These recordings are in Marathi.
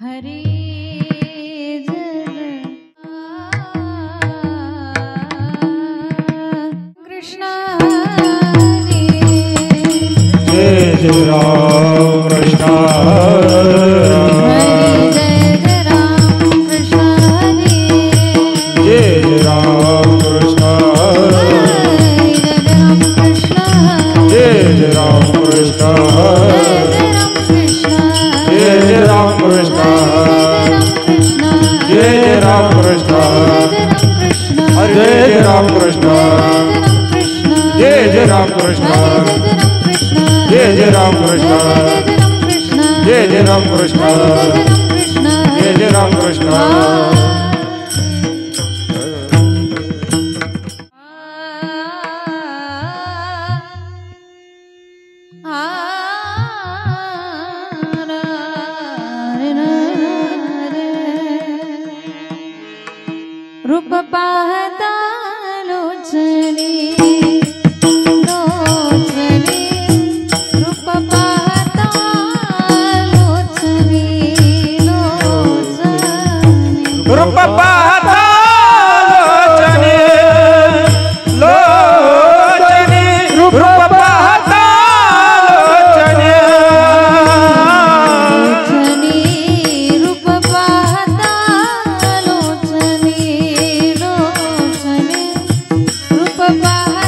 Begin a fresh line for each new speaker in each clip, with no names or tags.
हरे जय कृष्ण हरे
जय राम कृष्ण
हरे जय राम कृष्ण हरे
जय राम कृष्ण
जय राम कृष्ण
जय राम कृष्ण जय राम कृष्ण जय राम कृष्ण जय राम कृष्ण जय राम कृष्ण जय राम कृष्ण जय राम कृष्ण
रूप पाहता लोचनी रूप पाहता लोचनी
रूप पाहता लोचनी लोचनी रूप पाहता लोचनी
रूप पाहता लोचनी रूप पाहता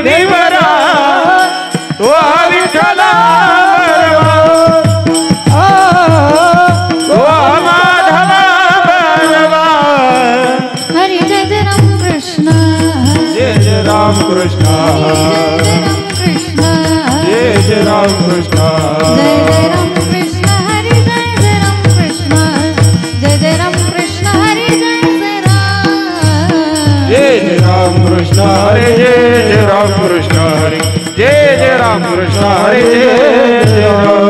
देवीवरा तो विठ्ठला बरवा तो माधवा बरवा
हरी जय जय राम कृष्ण
जय जय राम कृष्ण
जय जय राम कृष्ण
जय जय राम कृष्ण
जय जय राम कृष्ण हरी जय जय राम कृष्ण जय जय राम कृष्ण हरी जय जय राम
जय जय राम कृष्ण हरे जय जय राम कृष्ण हरे जय जय राम कृष्ण हरे जय जय राम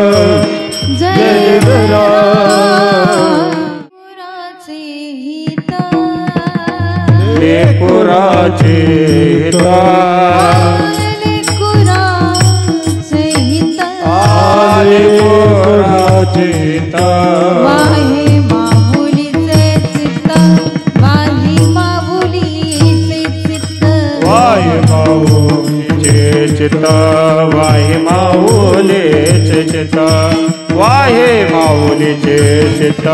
जय
जय जय राम
पुराचे हिता
लेकुराचे हिता
लेकुराचे हिता
लेकुराचे हिता
वाहे माऊलीचे चित्त वाही माऊलीचे चित्त
वाहे माऊलीचे चित्त वाहे माऊलीचे चित्त वाहे माऊलीचे चित्त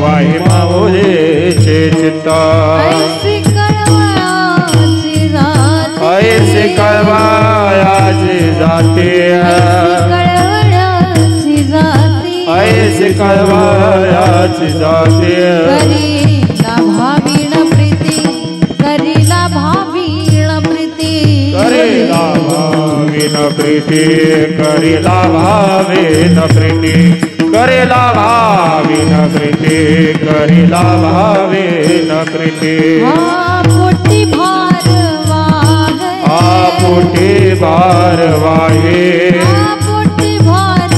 वाहे माऊलीचे चित्त
ऐसी कळवळाची जाते
ऐसे कळवायाची जाते
कळवळाची जाते
ऐसे कळवायाची जाते
करीला भावीण प्रीती करीला भावीण प्रीती
करेला भावेन प्रीती करेला भावेन प्रीती करेला भावेन प्रीती करेला भावेन प्रीती
पोटी भार वाहे
आपोटे बार वाहे
पोटी भार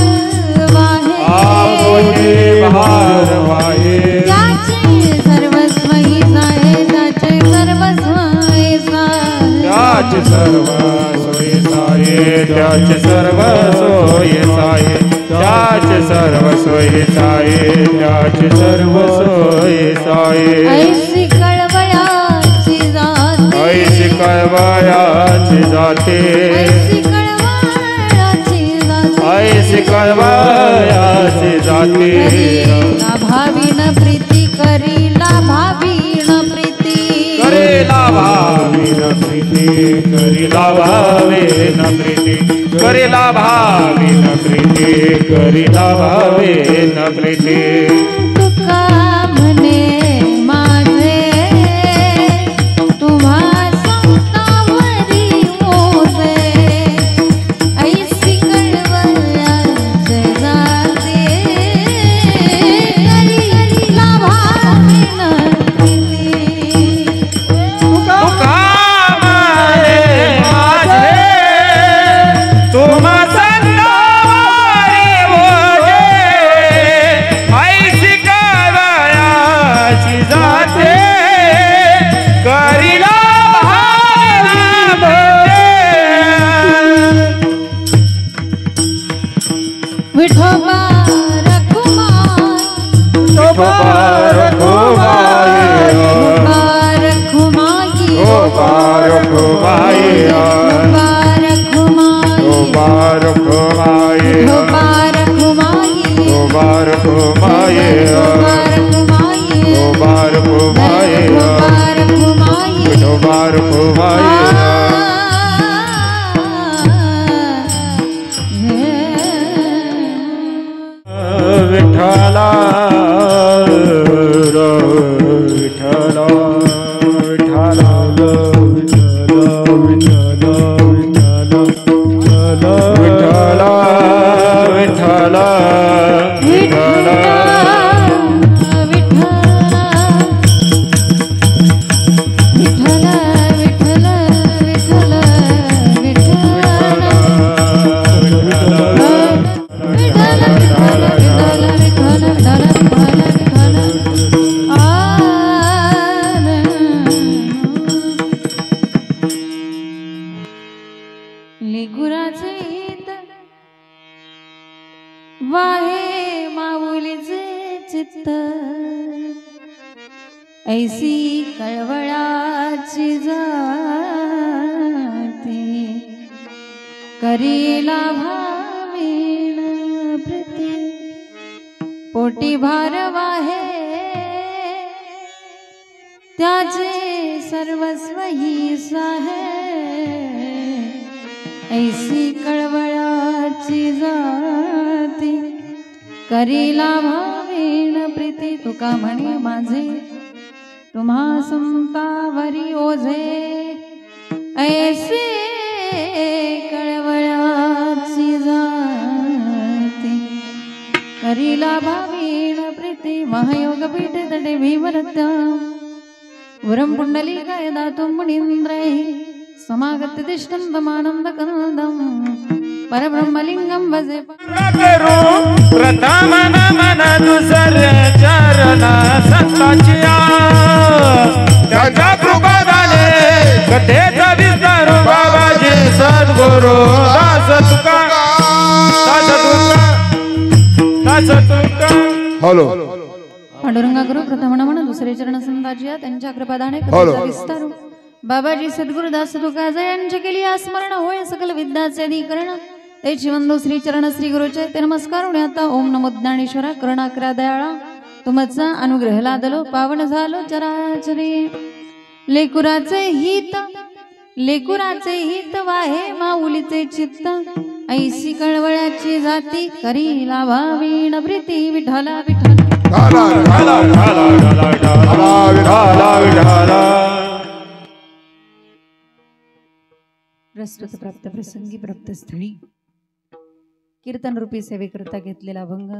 वाहे
आपोटे बार वाहे
त्याचे सर्वस्व ही जाहे त्याचे सर्वस्व ही जाहे
त्याचे सर्व सोय साये त्याचे सर्व सोय साये त्याचे सर्व सोय साये त्याचे सर्व सोय साये
ऐसी कळवळाची जाते
ऐशी कळवायाची जाते
ऐसी कळवळाची जाते
ऐशी कळवायाची जाते
करीला भावीण प्रीती करीला भावीण प्रीती
करेला भावेन प्रीती करेला भावेन प्रीती करेला भावेन प्रीती करेला भावेन प्रीती
तुका म्हणे माझे तुम्हा संतावरी मोसे ऐसी कळवळाची जाते करीला भावीण प्रीती
तुका म्हणे माझे तुम्हा संतावरी मोसे ऐशी कळवायाची जाते करीला भावेन प्रीती
विठोबा रखुमाई
शोभार खुबाई
रखुमाई
शोभार खुबाई
रखुमाई
शोभार खुबाई
रखुमाई
शोभार खुबाई शोभार खुबाई शोभार खुबाई विठ्ठला विठ्ठला विठ्ठला विठ्ठला विठ्ठला विठ्ठला
लेकुराचे हित वाहे माऊलीचे चित्त ऐसी कळवळाची जाते करीला भावीण प्रीती पोटी भार वाहे त्याचे सर्वस्व ही साहे ऐसी कळवळाची जाती करीला भावेन प्रीती तुका म्हणे माझे तुम्हा संतावरी ओझे ऐसे कळवळाची जाती करीला भावेन प्रीती महायोग पीठ तटे भीमरत्या वरम पुंडली काय दातुं मुनींद्रैः समागत तिष्ठन्तमानन्द कन्दं परब्रह्मलिंगं भजे
प्रथम नमन दुसरे चरण संतांची त्याच्या कृपादाने कथेचा विस्तार बाबाजी सद्गुरु दास तुका
हॅलो
पांडुरंगा गुरु प्रथम नमन दुसरे चरण संतांची त्यांच्या कृपादाने कथेचा विस्तार बाबाजी सद्गुरुदास तुका जयांच्या केली स्मरण होय सकल विद्याचे अधिकरण त्याची वंदो श्री चरण श्री गुरुचे ते नमस्कार आता ओम नमो ज्ञानेश्वरा करुणाकरा दयाळा तुमचा अनुग्रह लादलो पावन झालो चराचरी लेकुराचे हित वाहे माऊलीचे चित्त ऐसी कळवळ्याची जाती करी लाभावीण प्रीती विठ्ठला प्रस्तुत प्राप्त प्रसंगी प्राप्त स्थळी कीर्तन रूपी सेवेकरता घेतलेला अभंग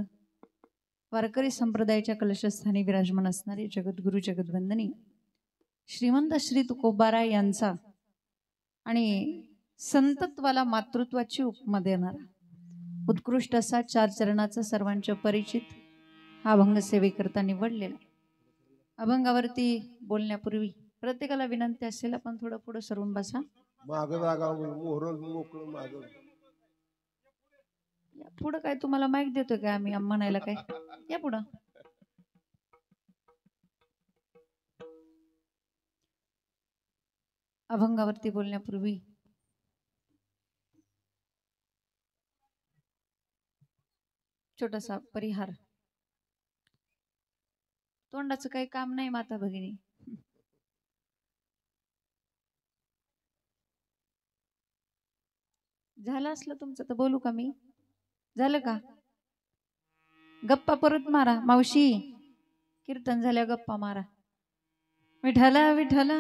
वारकरी संप्रदायाच्या कलशस्थानी विराजमान असणारे जगद्गुरु जगद्वंदनी श्रीमंत श्री तुकोबाराय यांचा आणि संतत्वाला मातृत्वाची उपमा देणारा उत्कृष्ट असा 4 चरणाचा सर्वांच्या परिचित हा अभंग सेवेकरता निवडलेला अभंगावरती बोलण्यापूर्वी प्रत्येकाला विनंती असेल आपण थोडं पुढे सरवून बसा पुढं काय तुम्हाला माईक देतोय काय आम्ही म्हणायला काय या पुढं अभंगावरती बोलण्यापूर्वी छोटासा परिहार तोंडाचं काही काम नाही माता भगिनी झालं असलं तुमचं तर बोलू का मी झालं का गप्पा परत मारा मावशी कीर्तन झाल्या गप्पा मारा विठाला विठाला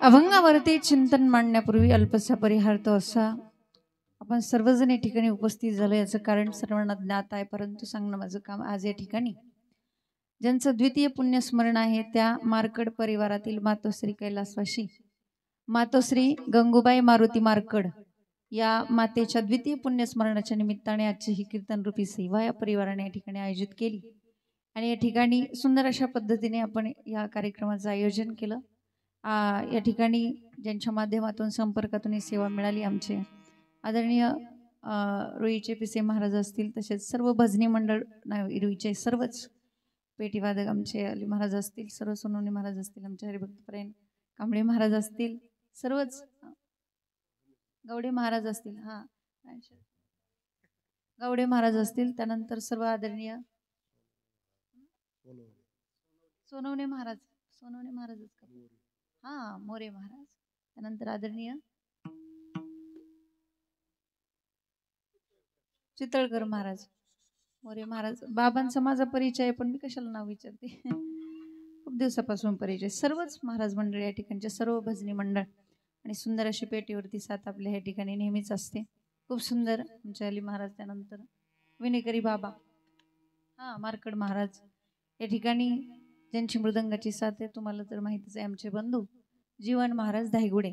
अभंगावरती चिंतन मांडण्यापूर्वी अल्पसा परिहार तो असा आपण सर्वजण या ठिकाणी उपस्थित झालो याचं कारण सर्वांना ज्ञात आहे परंतु सांगणं माझं काम आज या ठिकाणी ज्यांचं द्वितीय पुण्यस्मरण आहे त्या मार्कड परिवारातील मातोश्री कैलासवासी मातोश्री गंगूबाई मारुती मार्कड या मातेच्या द्वितीय पुण्यस्मरणाच्या निमित्ताने आजची ही कीर्तन रूपी सेवा या परिवाराने या ठिकाणी आयोजित केली आणि या ठिकाणी सुंदर अशा पद्धतीने आपण या कार्यक्रमाचं आयोजन केलं या ठिकाणी ज्यांच्या माध्यमातून संपर्कातून ही सेवा मिळाली आमचे आदरणीय रुईचे पिसे महाराज असतील तसेच सर्व भजनी मंडळ रुईचे सर्वच पेटीवादक आमचे अली महाराज असतील सर्व सोनवणे महाराज असतील आमचे हरिभक्तपरायण कांबळे महाराज असतील सर्वच गवडे महाराज असतील गवडे महाराज असतील त्यानंतर सर्व आदरणीय सोनवणे महाराजच का मोरे महाराज त्यानंतर आदरणीय चितळकर महाराज मोरे महाराज बाबांचा माझा परिचय आहे पण मी कशाला नाव विचारते खूप दिवसापासून परिचय सर्वच महाराज मंडळ या ठिकाणचे सर्व भजनी मंडळ आणि सुंदर अशी पेटीवरती साथ आपल्या या ठिकाणी नेहमीच असते खूप सुंदर आमचे अली महाराज त्यानंतर विनेकरी बाबा मार्कड महाराज या ठिकाणी ज्यांची मृदंगाची साथ आहे तुम्हाला तर माहितीच आहे आमचे बंधू जीवन महाराज धायगुडे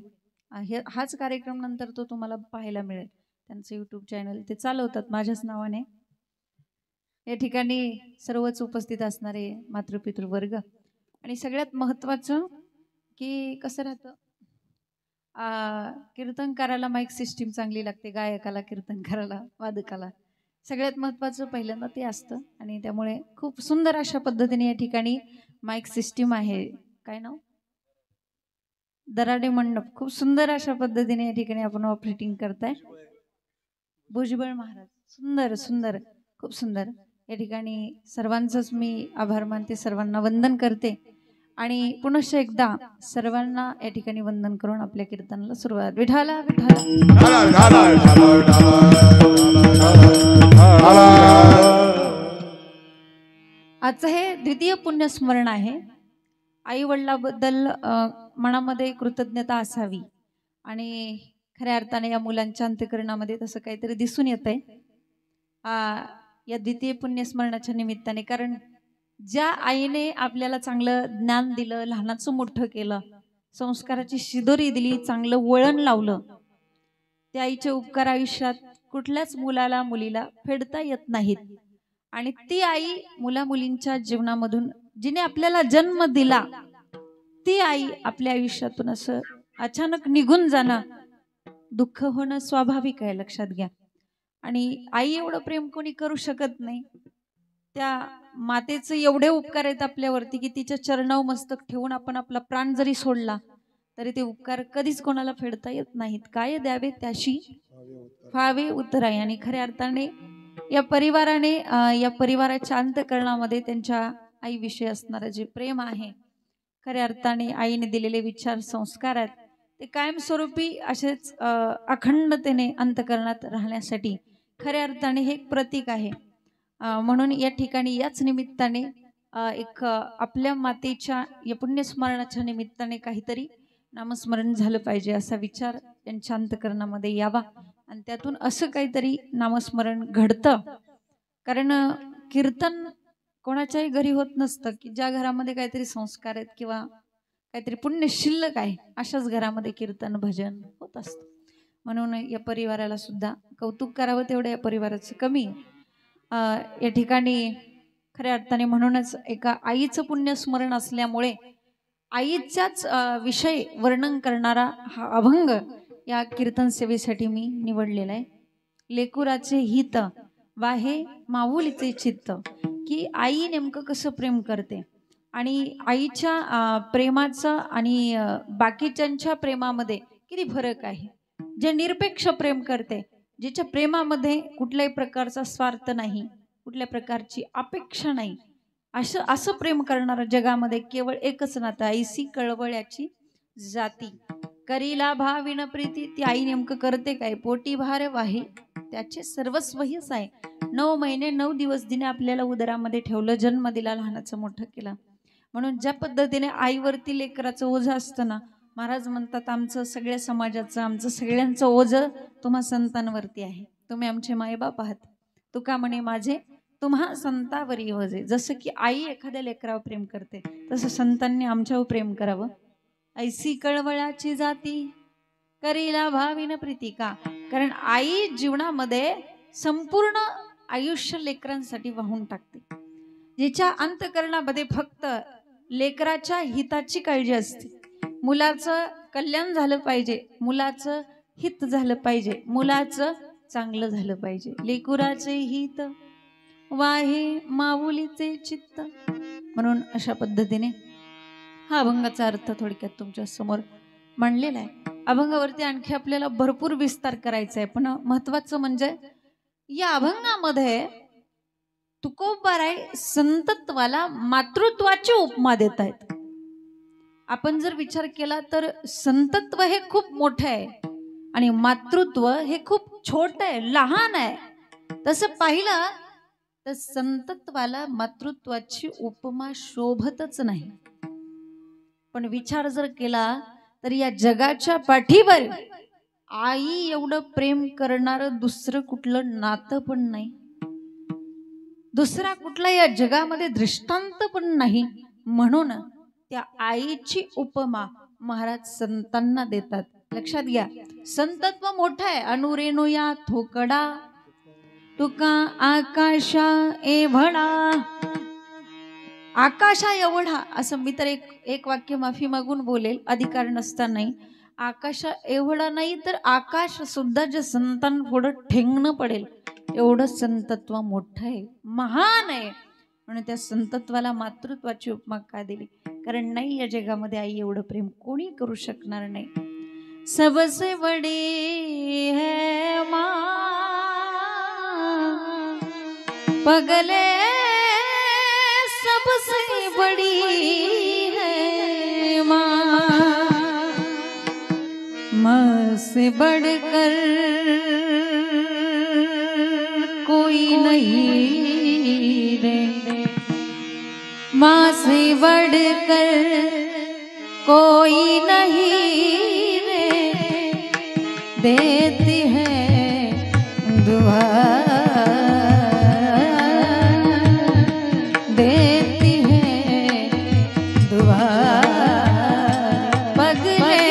हाच कार्यक्रम नंतर तो तुम्हाला पाहायला मिळेल त्यांचं यूट्यूब चॅनल ते चालवतात माझ्याच नावाने या ठिकाणी सर्वच उपस्थित असणारे मातृपितृ वर्ग आणि सगळ्यात महत्त्वाचं की कसं राहतं कीर्तनकाराला माईक सिस्टीम चांगली लागते गायकाला कीर्तनकाराला वादकाला सगळ्यात महत्त्वाचं पहिल्यांदा ते असतं आणि त्यामुळे खूप सुंदर अशा पद्धतीने या ठिकाणी माईक सिस्टीम आहे काय नाव दराडे मंडप खूप सुंदर अशा पद्धतीने या ठिकाणी आपण ऑपरेटिंग करताय भुजबळ महाराज सुंदर सुंदर खूप सुंदर या ठिकाणी सर्वांचंच मी आभार मानते, सर्वांना वंदन करते आणि पुनश्च एकदा सर्वांना या ठिकाणी वंदन करून आपल्या कीर्तनाला सुरुवात. विठाला आजचं हे द्वितीय पुण्यस्मरण आहे. आई वडिलाबद्दल मनामध्ये कृतज्ञता असावी आणि खऱ्या अर्थाने या मुलांच्या अंतःकरणामध्ये तसं काहीतरी दिसून येतंय या द्वितीय पुण्यस्मरणाच्या निमित्ताने. कारण ज्या आईने आपल्याला चांगलं ज्ञान दिलं, लहानाचं मोठं केलं, संस्काराची शिदोरी दिली, चांगलं वळण लावलं, त्या आईचे उपकार आयुष्यात कुठल्याच मुलाला मुलीला फेडता येत नाहीत. आणि ती आई मुला मुलींच्या जीवनामधून जिने आपल्याला जन्म दिला, ती आई आपल्या आयुष्यातून असं अचानक निघून जाणं, दुःख होणं स्वाभाविक आहे, लक्षात घ्या. आणि आई एवढं प्रेम कोणी करू शकत नाही. त्या मातेचे एवढे उपकार आहेत आपल्यावरती की तिच्या चरणावर मस्तक ठेवून आपण आपला प्राण जरी सोडला तरी ते उपकार कधीच कोणाला फेडता येत नाहीत. काय द्यावे त्याशी व्हावे उतराई. आणि खऱ्या अर्थाने या परिवाराने या परिवाराच्या अंतःकरणामध्ये त्यांच्या आईविषयी असणारं जे प्रेम आहे, खऱ्या अर्थाने आईने दिलेले विचार संस्कार आहेत, ते कायमस्वरूपी असेच अखंडतेने अंतःकरणात राहण्यासाठी खऱ्या अर्थाने हे एक प्रतीक आहे. म्हणून या ठिकाणी याच निमित्ताने एक आपल्या मातेच्या या पुण्यस्मरणाच्या निमित्ताने काहीतरी नामस्मरण झालं पाहिजे असा विचार त्यांच्या अंतःकरणामध्ये यावा आणि त्यातून असं काहीतरी नामस्मरण घडतं. कारण कीर्तन कोणाच्याही घरी होत नसतं की ज्या घरामध्ये काहीतरी संस्कार आहेत किंवा काहीतरी पुण्य शिल्लक आहे, अशाच घरामध्ये कीर्तन भजन होत असतं. म्हणून या परिवाराला सुद्धा कौतुक करावं तेवढं या परिवाराचं कमी. या ठिकाणी खऱ्या अर्थाने म्हणूनच एका आईचं पुण्यस्मरण असल्यामुळे आईच्याच विषय वर्णन करणारा हा अभंग या कीर्तन सेवेसाठी मी निवडलेला आहे. लेकुराचे हित वाहे माऊलीचे चित्त, की आई नेमकं कसं प्रेम करते आणि आईच्या प्रेमाचं आणि बाकीच्यांच्या प्रेमामध्ये किती फरक आहे. जे निरपेक्ष प्रेम करते, ज्याच्या प्रेमामध्ये कुठल्याही प्रकारचा स्वार्थ नाही, कुठल्या प्रकारची अपेक्षा नाही, असं प्रेम करणारं जगामध्ये केवळ एकच नातं, ऐसी कळवळ्याची जाती. करीला भाविन प्रीती, ती आई नेमकं करते काय? पोटी भार वाही त्याचे सर्वस्वहीच आहे. 9 महिने 9 दिवस तिने आपल्याला उदरामध्ये ठेवलं, जन्म दिला, लहानाचं मोठं केलं. म्हणून ज्या पद्धतीने आईवरती लेकराचं ओझं असतं ना, महाराज म्हणतात आमचं सगळ्या समाजाचं, आमचं सगळ्यांचं ओझं तुम्हा संतांवरती आहे. तुम्ही आमचे मायबाप आहात. तुका म्हणे माझे तुम्हा संतावरी ओझे. जसं की आई एखाद्या लेकरावर प्रेम करते, तसं संतांनी आमच्यावर प्रेम करावं. ऐसी कळवळाची जाती करीला भाविन प्रीती. का? कारण आई जीवनामध्ये संपूर्ण आयुष्य लेकरांसाठी वाहून टाकते. जिच्या अंतःकरणामध्ये फक्त लेकराच्या हिताची काळजी असते. मुलाचं कल्याण झालं पाहिजे, मुलाचं हित झालं पाहिजे, मुलाचं चांगलं झालं पाहिजे. लेकुराचे हित वाहे माऊलीचे चित्त. म्हणून अशा पद्धतीने हा अभंगाचा अर्थ थोडक्यात तुमच्या समोर मांडलेला आहे. अभंगावरती आणखी आपल्याला भरपूर विस्तार करायचा आहे, पण महत्वाचं म्हणजे या अभंगामध्ये तुकोबाराय संतत्वाला मातृत्वाची उपमा देत आहेत. आपण जर विचार केला तर संतत्व हे खूप मोठं आहे आणि मातृत्व हे खूप छोटं आहे, लहान आहे. तसं पाहिलं तर संतत्वाला मातृत्वाची उपमा शोभतच नाही. पण विचार जर केला तर या जगाच्या पाठीवर आई एवढं प्रेम करणारं दुसरं कुठलं नातं पण नाही, दुसरा कुठला या जगामध्ये दृष्टांत पण नाही. म्हणून त्या आईची उपमा महाराज संतांना देतात. लक्षात घ्या, संतत्व मोठं आहे. अनुरेणुया थोकडा तुका आकाशा एवढा. आकाशा एवढा असं मी तर एक वाक्य माफी मागून बोलेल, अधिकार नसतानाही. आकाशा एवढा नाही तर आकाश सुद्धा जे संतांपुढं ठेंगणं पडेल एवढं संतत्व मोठं आहे, महान आहे. म्हणून त्या संतत्वाला मातृत्वाची उपमा का दिली? कारण नाही या जगामध्ये आई एवढं प्रेम कोणी करू शकणार नाही. सबसे बडी है माँ पगले सबसे बड़ी है माँ से बढ़कर कोई नहीं रे, माँ से बढ़कर कोई नहीं रे, देती है दुआ, देती है दुआ। पगले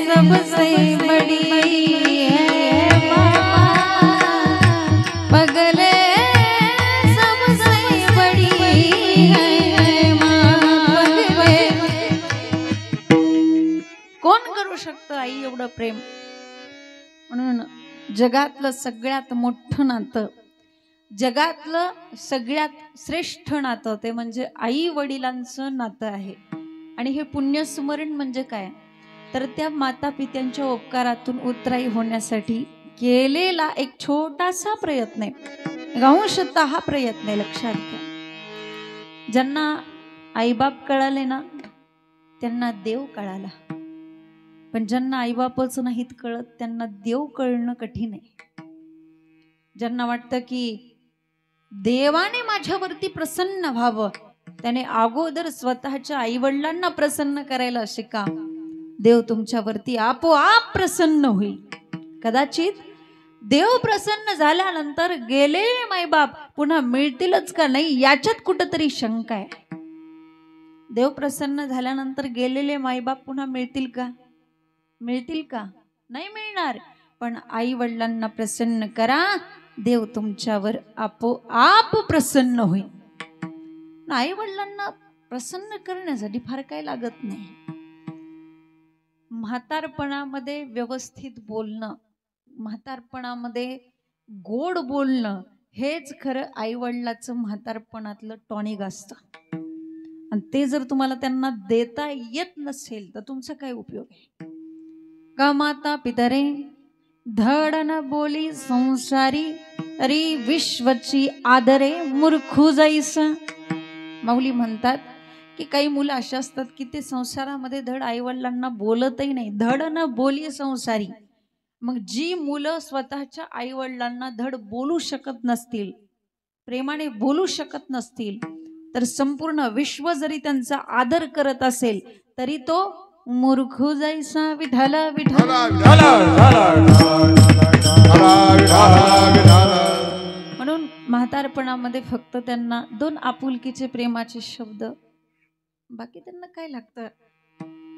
सबसे बड़ी है माँ, पगले सबसे बड़ी है माँ, पगले। कोण करू शकतं आई एवढं प्रेम? म्हणून जगातलं सगळ्यात मोठं नातं, जगातलं सगळ्यात श्रेष्ठ नातं ते म्हणजे आई वडिलांचं नातं आहे. आणि हे पुण्यस्मरण म्हणजे काय? तर त्या माता पित्यांच्या उपकारातून उतराई होण्यासाठी केलेला एक छोटासा प्रयत्न आहे, अंशतः हा प्रयत्न आहे. लक्षात घ्या, ज्यांना आईबाप कळाले ना त्यांना देव कळाला, पण ज्यांना आईबापच नाहीत कळत त्यांना देव कळणं कठीण आहे. ज्यांना वाटतं की देवाने माझ्यावरती प्रसन्न व्हावं त्याने अगोदर स्वतःच्या आईवडिलांना प्रसन्न करायला शिका, देव तुमच्यावरती आपोआप प्रसन्न होईल. कदाचित देव प्रसन्न झाल्यानंतर गेलेले मायबाप पुन्हा मिळतीलच का नाही याच्यात कुठेतरी शंका आहे. देव प्रसन्न झाल्यानंतर गेलेले मायबाप पुन्हा मिळतील का? मिळतील का? नाही मिळणार. पण आई वडिलांना प्रसन्न करा, देव तुमच्यावर आपोआप प्रसन्न होईल. आई वडिलांना प्रसन्न करण्यासाठी फार काही लागत नाही. म्हातारपणामध्ये व्यवस्थित बोलणं, म्हातारपणामध्ये गोड बोलणं हेच खरं आई वडिलाचं म्हातारपणातलं टॉनिक असतं. आणि ते जर तुम्हाला त्यांना देता येत नसेल तर तुमचा काय उपयोग आहे? का माता पितरे धडन बोली संसारी, अरे विश्वची आदरे मूर्खू जाईसा. माऊली म्हणतात की काही मुलं अशी असतात की ते संसारामध्ये धड आईवडिलांना बोलतही नाही, धड न बोली संसारी. मग जी मुलं स्वतःच्या आईवडिलांना धड बोलू शकत नसतील, प्रेमाने बोलू शकत नसतील, तर संपूर्ण विश्व जरी त्यांचा आदर करत असेल तरी तो मूर्खू जाईसा. विठ्ठल विठ्ठल. म्हणून म्हातारपणामध्ये फक्त त्यांना दोन आपुलकीचे प्रेमाचे शब्द, बाकी त्यांना काय लागतं?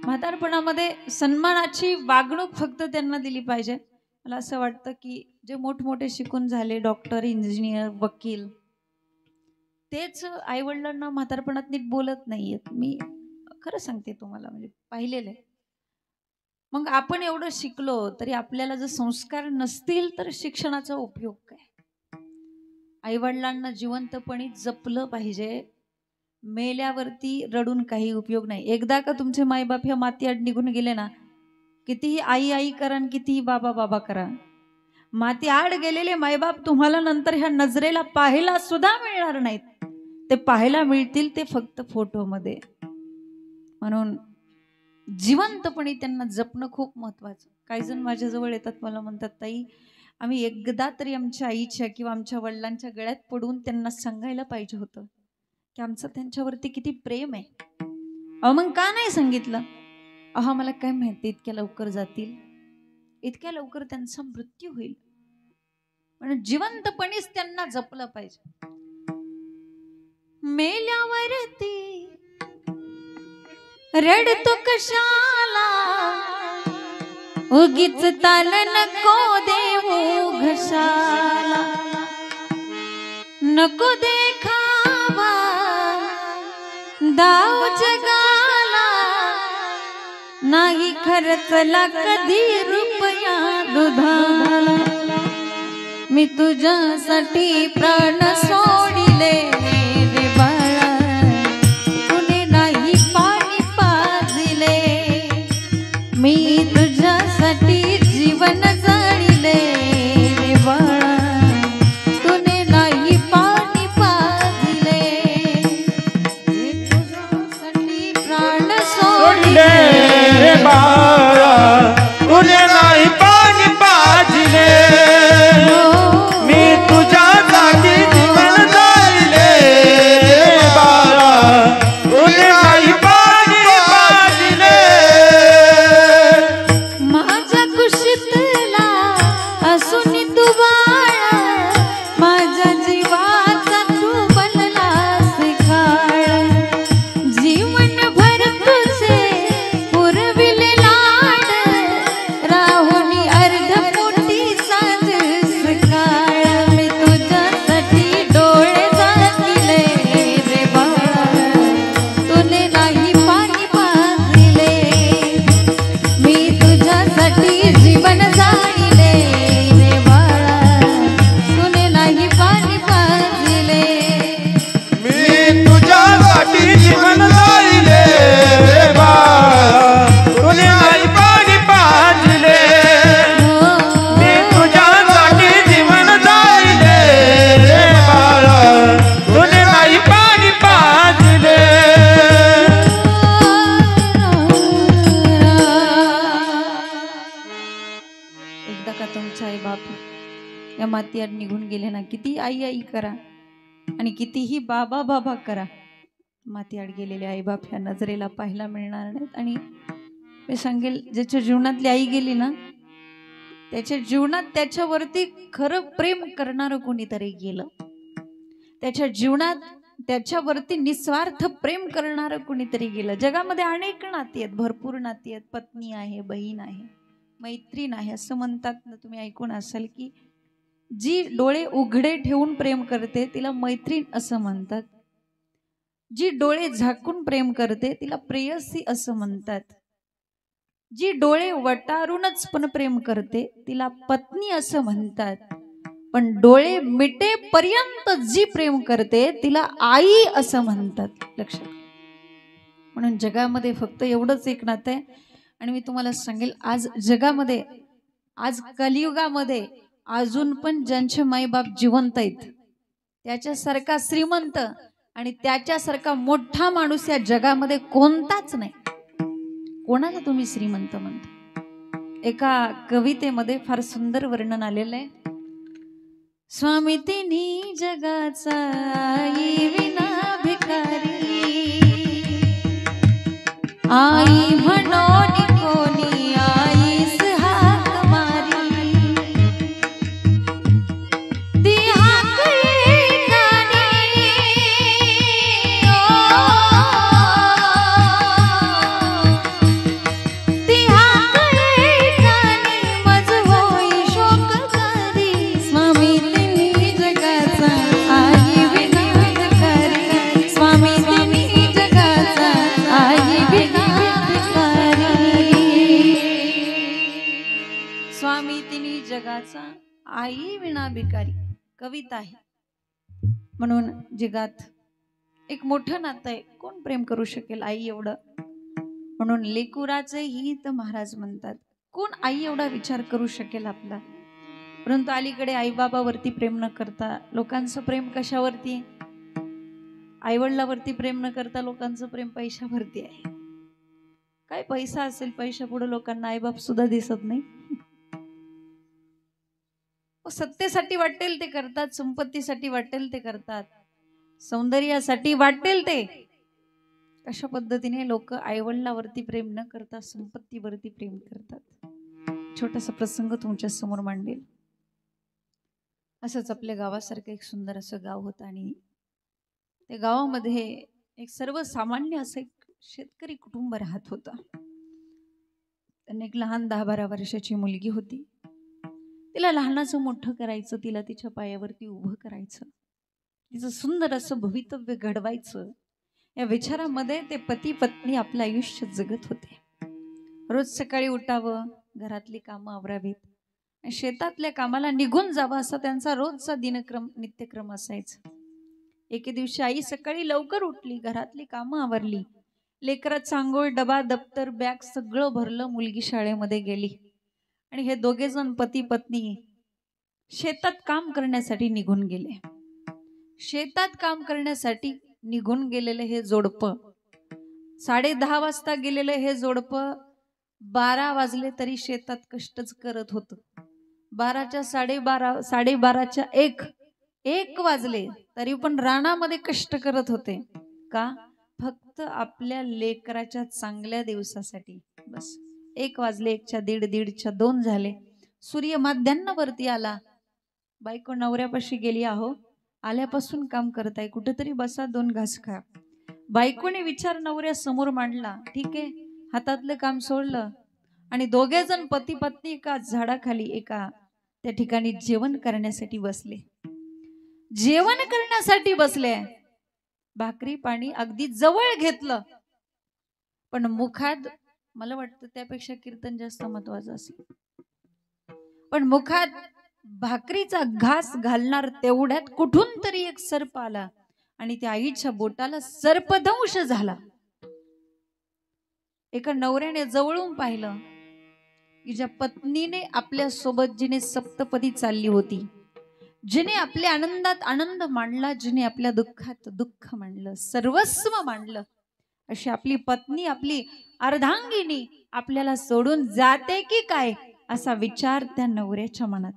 म्हातारपणामध्ये सन्मानाची वागणूक फक्त त्यांना दिली पाहिजे. मला असं वाटतं की जे मोठमोठे शिकून झाले, डॉक्टर, इंजिनियर, वकील, तेच आईवडिलांना म्हातारपणात नीट बोलत नाहीयेत. मी खरं सांगते तुम्हाला, म्हणजे पाहिलेलं आहे. मग आपण एवढं शिकलो तरी आपल्याला जर संस्कार नसतील तर शिक्षणाचा उपयोग काय? आईवडिलांना जिवंतपणी जपलं पाहिजे. मेल्यावरती रडून काही उपयोग नाही. एकदा का तुमचे मायबाप ह्या मातीआड निघून गेले ना, कितीही आई आई करा आणि कितीही बाबा बाबा करा, मातीआड गेलेले मायबाप तुम्हाला नंतर ह्या नजरेला पाहायला सुद्धा मिळणार नाहीत. ते पाहायला मिळतील ते फक्त फोटोमध्ये. म्हणून जिवंतपणी त्यांना जपणं खूप महत्वाचं. काही जण माझ्याजवळ येतात, मला म्हणतात ताई आम्ही एकदा तरी आमच्या आईच्या किंवा आमच्या वडिलांच्या गळ्यात पडून त्यांना सांगायला पाहिजे होतं की आमचं त्यांच्यावरती किती प्रेम आहे. अहो मग का नाही सांगितलं? अहो मला काय माहिती, इतक्या लवकर जातील, इतक्या लवकर त्यांचा मृत्यू होईल. म्हणून जिवंतपणीच त्यांना जपलं पाहिजे. मेल्यावरती रडतो कशाला, उगीच ताल नको देऊ घशाला, नको देखावा दाव जगाला, नाही खर्चला कधी रुपया दुधाला. मी तुझ्यासाठी प्राण सोडिले रे बाळा, तुने नाही पाणी पाजिले. मी तुझ्यासाठी जीवन जाळिले रे बाळा, तुने नाही पाणी माती आड निघून गेले ना, किती आई आई करा आणि कितीही बाबा बाबा करा, माती आड गेलेले आई बाप ह्या नजरेला पाहायला मिळणार नाहीत. आणि मी सांगेल, ज्याच्या जीवनातली आई गेली ना, त्याच्या जीवनात त्याच्यावरती खरं प्रेम करणारं कोणीतरी गेलं. त्याच्या जीवनात त्याच्यावरती निस्वार्थ प्रेम करणारं कोणीतरी गेलं. जगामध्ये अनेक नाती आहेत, भरपूर नाती आहेत. पत्नी आहे, बहीण आहे, मैत्रीण आहे. असं म्हणतात ना, तुम्ही ऐकून असाल की जी डोळे उघडे ठेवून प्रेम करते तिला मैत्रीण असं म्हणतात. जी डोळे झाकून प्रेम करते तिला प्रेयसी असं म्हणतात. जी डोळे वटारूनच पण प्रेम करते तिला पत्नी असं म्हणतात. पण डोळे मिटेपर्यंत जी प्रेम करते तिला आई असं म्हणतात. लक्षात. म्हणून जगामध्ये फक्त एवढंच एक नातं आहे. आणि मी तुम्हाला सांगेल, आज जगामध्ये, आज कलियुगामध्ये अजून पण ज्यांचे माईबाप जिवंत आहेत, त्याच्यासारखा श्रीमंत आणि त्याच्यासारखा मोठा माणूस या जगामध्ये कोणताच नाही. कोणाला तुम्ही श्रीमंत म्हणता? एका कवितेमध्ये फार सुंदर वर्णन आलेलं आहे. स्वामी तिन्ही जगाचा आई विना भिकारी, आई म्हणून कोणी आईस हाक मारी, ती हाक ऐकानी, ती हाक ऐकानी मज होई शोककारी. स्वामी तिन्ही जगाचा आई विना भिकारी, स्वामी तिन्ही जगाचा आई विना स्वामी तिन्ही जगाचा आई विना भिकारी कविता आहे. म्हणून जगात एक मोठं नातं आहे. कोण प्रेम करू शकेल आई एवढं? म्हणून लेकुराचे हित महाराज म्हणतात. कोण आई एवढा विचार करू शकेल आपला? परंतु अलीकडे आई बाबावरती प्रेम न करता लोकांचं प्रेम कशावरती? आईवडिलावरती प्रेम न करता लोकांचं प्रेम पैशावरती आहे. काय पैसा असेल, पैशा पुढे लोकांना आईबाप सुद्धा दिसत नाही. सत्तेसाठी वाटेल ते करतात, संपत्तीसाठी वाटेल ते करतात, सौंदर्यासाठी वाटेल ते. अशा पद्धतीने लोक आईवडिलावरती प्रेम न करता संपत्तीवरती प्रेम करतात. छोटासा प्रसंग तुमच्या समोर मांडेल. असंच आपल्या गावासारखं एक सुंदर असं गाव होतं आणि त्या गावामध्ये एक सर्वसामान्य असं एक शेतकरी कुटुंब राहत होतं. त्यांना एक लहान 10-12 वर्षाची मुलगी होती. तिला लहानाचं मोठं करायचं, तिला तिच्या पायावरती उभं करायचं, तिचं सुंदर असं भवितव्य घडवायचं, या विचारामध्ये ते पती पत्नी आपलं आयुष्य जगत होते. रोज सकाळी उठावं, घरातली कामं आवरावीत, शेतातल्या कामाला निघून जावं, असा त्यांचा रोजचा दिनक्रम नित्यक्रम असायचा. एके दिवशी आई सकाळी लवकर उठली, घरातली कामं आवरली, लेकराचा आंघोळ, डबा, दप्तर, बॅग सगळं भरलं, मुलगी शाळेमध्ये गेली आणि हे दोघे जण पती पत्नी शेतात काम करण्यासाठी निघून गेले. शेतात काम करण्यासाठी निघून गेलेले हे जोडपं, 10:30 वाजता गेलेले हे जोडपं 12 वाजले तरी शेतात कष्टच करत होतं. 12च्या 12:30च्या 1 वाजले तरी पण रानामध्ये कष्ट करत होते. का? फक्त आपल्या लेकराच्या चांगल्या दिवसासाठी. बस 1 वाजले, 1च्या 1:30च्या 2 झाले, सूर्य माध्यान्नावरती आला, बायको नवऱ्यापाशी गेली, आहो आल्यापासून काम करताय, कुठेतरी बसा, 2 घास खा. बायकोने विचार नवऱ्या समोर मांडला. ठीक आहे, हातातलं काम सोडलं आणि दोघे जण पती पत्नी एका झाडाखाली एका त्या ठिकाणी जेवण करण्यासाठी बसले. जेवण करण्यासाठी बसले, भाकरी पाणी अगदी जवळ घेतलं, पण मुखात, मला वाटतं त्यापेक्षा कीर्तन जास्त महत्वाचं असेल, पण मुखात भाकरीचा घास घालणार तेवढ्यात कुठून तरी एक सर्प आला आणि त्या आईच्या बोटाला सर्पदंश झाला. एका नवऱ्याने जवळून पाहिलं की ज्या पत्नीने आपल्या सोबत जिने सप्तपदी चालली होती, जिने आपल्या आनंदात आनंद मांडला, जिने आपल्या दुःखात दुःख मांडलं, सर्वस्व मांडलं, अशी आपली पत्नी, आपली अर्धांगिनी आपल्याला सोडून जाते की काय, असा विचार त्या नवऱ्याच्या मनात.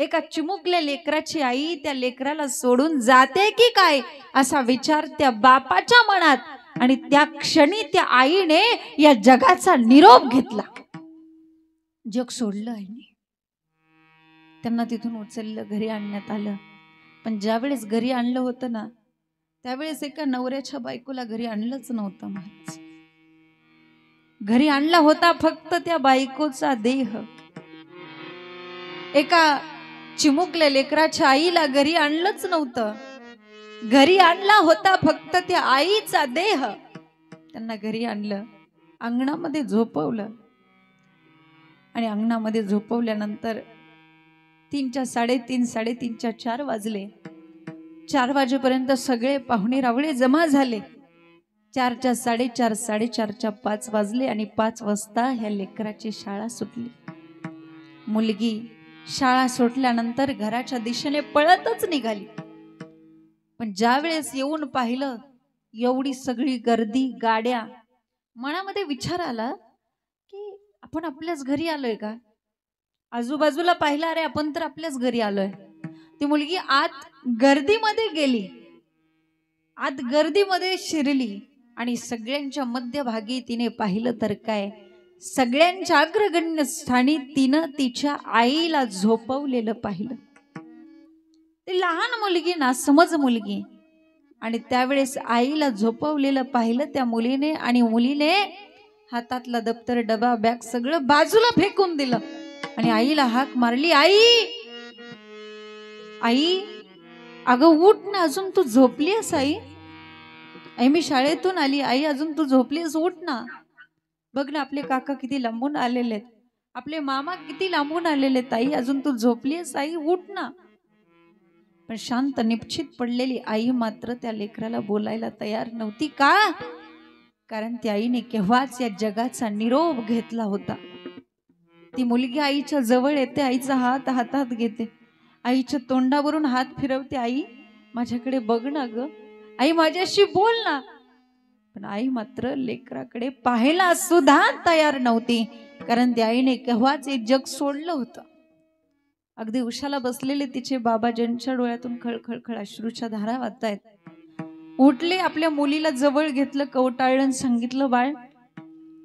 एका चिमुकल्या लेकराची आई त्या लेकराला सोडून जाते की काय असा विचार त्या बापाच्या मनात आणि त्या क्षणी त्या आईने या जगाचा निरोप घेतला. जग सोडलं आईने. त्यांना तिथून उचललं, घरी आणण्यात आलं. पण ज्यावेळेस घरी आणलं होतं ना त्यावेळेस एका नवऱ्याच्या बायकोला घरी आणलंच नव्हतं. महाराज घरी आणला होता फक्त त्या बायकोचा देह. एका चिमुकल्या लेकराच्या आईला घरी आणलंच नव्हतं. घरी आणला होता फक्त त्या आईचा देह. त्यांना घरी आणलं, अंगणामध्ये झोपवलं आणि अंगणामध्ये झोपवल्यानंतर 3च्या 3:30 3:30च्या 4 वाजले. 4 वाजेपर्यंत सगळे पाहुणे रावळे जमा झाले. 4च्या 4:30 4:30च्या 5 वाजले आणि 5 वाजता ह्या लेकराची शाळा सुटली. मुलगी शाळा सुटल्यानंतर घराच्या दिशेने पळतच निघाली. पण ज्यावेळेस येऊन पाहिलं एवढी सगळी गर्दी, गाड्या, मनामध्ये विचार आला की आपण आपल्याच घरी आलोय का? आजूबाजूला पाहिलं, अरे आपण तर आपल्याच घरी आलोय. ती मुलगी आत गर्दीमध्ये गेली, आत गर्दीमध्ये शिरली आणि सगळ्यांच्या मध्यभागी तिने पाहिलं तर काय, सगळ्यांच्या अग्रगण्य स्थानी तिनं तिच्या आईला झोपवलेलं पाहिलं. ती लहान मुलगी ना, समज मुलगी, आणि त्यावेळेस आईला झोपवलेलं पाहिलं त्या मुलीने. आणि मुलीने हातातला दप्तर, डबा, बॅग सगळं बाजूला फेकून दिलं आणि आईला हाक मारली, आई आई, अगं उठ ना, अजून तू झोपलीस? आई, आई मी शाळेतून आली. आई अजून तू झोपलीस? उठ ना. बघ ना आपले काका किती लांबून आलेले आहेत, आपले मामा किती लांबून आलेले आहेत. आई अजून तू झोपलीस? आई उठ ना. पण शांत निपचित पडलेली आई मात्र त्या लेकराला बोलायला तयार नव्हती. का? कारण त्या आईने केव्हाच या जगाचा निरोप घेतला होता. ती मुलगी आईच्या जवळ येते, आईचा हात हातात घेते, आईच्या तोंडावरून हात फिरवते, आई माझ्याकडे बघ ना ग, आई माझ्याशी बोल ना. पण आई मात्र लेकराकडे पाहायला सुद्धा तयार नव्हती, कारण त्या आईने केव्हाच हे जग सोडलं होतं. अगदी उशाला बसलेले तिचे बाबा, ज्यांच्या डोळ्यातून खळखळखळ अश्रूच्या धारा वाहतायत, उठले, आपल्या मुलीला जवळ घेतलं, कवटाळून सांगितलं, बाळ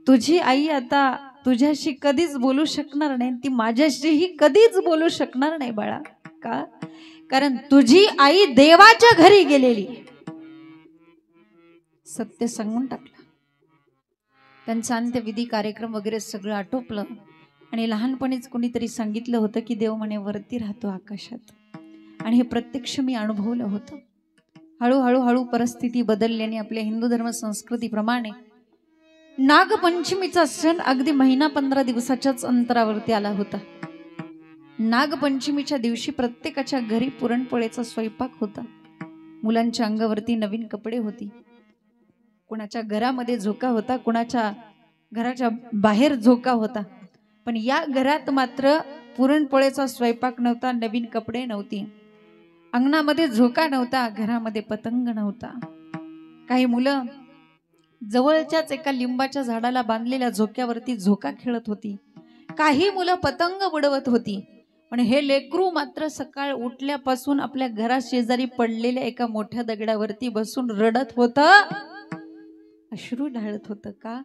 तुझी आई आता तुझ्याशी कधीच बोलू शकणार नाही, ती माझ्याशीही कधीच बोलू शकणार नाही बाळा. का? कारण तुझी आई देवाच्या घरी गेलेली. सत्य सांगून टाकलं. त्यांचा अंत्यविधी कार्यक्रम वगैरे सगळं आटोपलं आणि लहानपणीच कोणीतरी सांगितलं होतं की देव म्हणे वरती राहतो आकाशात, आणि हे प्रत्यक्ष मी अनुभवलं होतं. हळूहळू परिस्थिती बदलल्याने आपल्या हिंदू धर्म संस्कृतीप्रमाणे नागपंचमीचा सण अगदी महिना 15 दिवसाच्याच अंतरावरती आला होता. नागपंचमीच्या दिवशी प्रत्येकाच्या घरी पुरणपोळीचा स्वयंपाक होता. मुलांच्या अंगावरती नवीन कपडे होती, कोणाच्या घरामध्ये झोका होता, कोणाच्या घराच्या बाहेर झोका होता. पण या घरात मात्र पुरणपोळीचा स्वयंपाक नव्हता, नवीन कपडे नव्हती, अंगणामध्ये झोका नव्हता, घरामध्ये पतंग नव्हता. काही मुलं जवळच्याच एका लिंबाच्या झाडाला बांधलेल्या झोक्यावरती झोका खेळत होती, काही मुलं पतंग उडवत होती. पण हे लेकरू मात्र सकाळ उठल्यापासून आपल्या घरा शेजारी पडलेल्या एका मोठ्या दगडावरती बसून रडत होतं, अश्रू ढाळत होतं. का?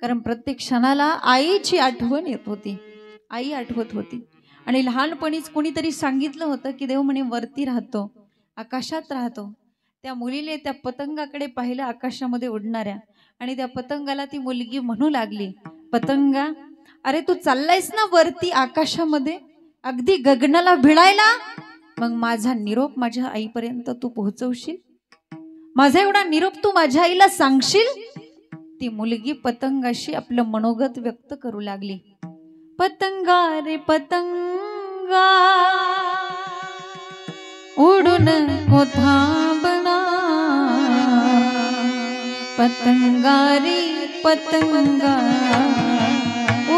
कारण प्रत्येक क्षणाला आईची आठवण येत होती, आई आठवत होती. आणि लहानपणीच कोणीतरी सांगितलं होतं की देव म्हणे वरती राहतो, आकाशात राहतो. त्या मुलीने त्या पतंगाकडे पाहिलं, आकाशामध्ये उडणाऱ्या, आणि त्या पतंगाला ती मुलगी म्हणू लागली, पतंगा अरे तू चाललायस ना वरती आकाशामध्ये, अगदी गगनाला भिडायला, मग माझा निरोप माझ्या आईपर्यंत तू पोहोचवशील, माझा एवढा निरोप तू माझ्या आईला सांगशील. ती मुलगी पतंगाशी आपलं मनोगत व्यक्त करू लागली, पतंगा रे पतंगा उडून कोथांबला, पतंगा रे पतंगा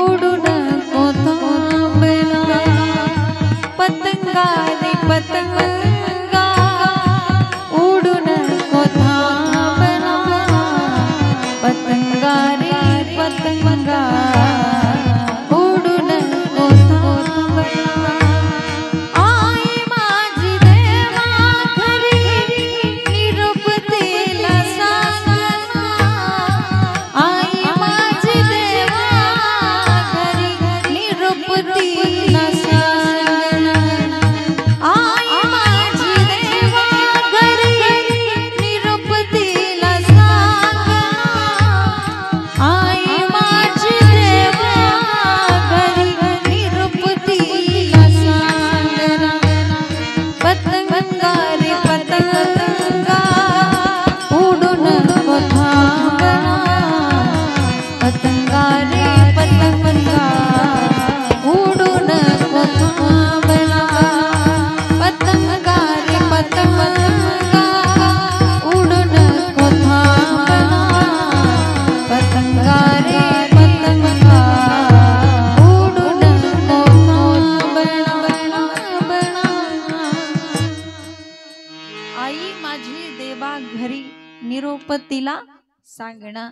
उडून कोथांबला, पतंगा रे पतंगा उडून कोथांबला, पतंगा रे पतंगा उडून कोथांबला. आई माझी देवा घरी निरोप तिला सांगणं.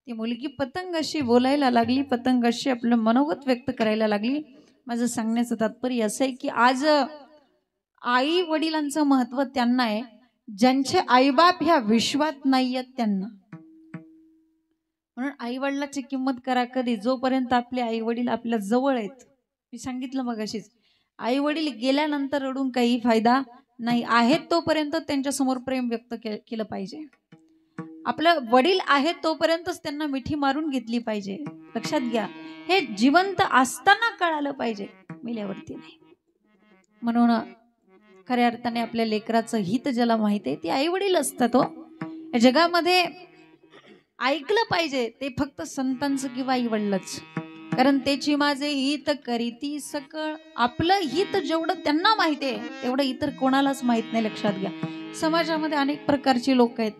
ती मुलगी पतंगाशी बोलायला लागली, पतंगाशी आपलं मनोगत व्यक्त करायला लागली. माझं सांगण्याचं तात्पर्य असं आहे की आज आई वडिलांचं महत्व त्यांना आहे ज्यांचे आईबाप ह्या विश्वात नाही आहेत त्यांना. म्हणून आई वडिलाची किंमत करा कधी, जोपर्यंत आपले आई वडील आपल्या जवळ आहेत. मी सांगितलं मग अशीच, आई वडील गेल्यानंतर रडून काही फायदा नाही. आहेत तोपर्यंत त्यांच्या समोर प्रेम व्यक्त केलं पाहिजे. आपलं वडील आहेत तोपर्यंतच त्यांना मिठी मारून घेतली पाहिजे. लक्षात घ्या, हे जिवंत असताना कळालं पाहिजे, मेल्यावरती नाही. म्हणून खऱ्या अर्थाने आपल्या लेकराचं हित ज्याला माहिती आहे ते आई वडील असतात. हो, या जगामध्ये ऐकलं पाहिजे ते फक्त संतांचं किंवा आई वडिलांच, कारण त्याची माझे हित करीती सकळ. आपलं हित जेवढं त्यांना माहिती आहे तेवढं इतर कोणालाच माहित नाही. लक्षात घ्या, समाजामध्ये अनेक प्रकारचे लोक आहेत.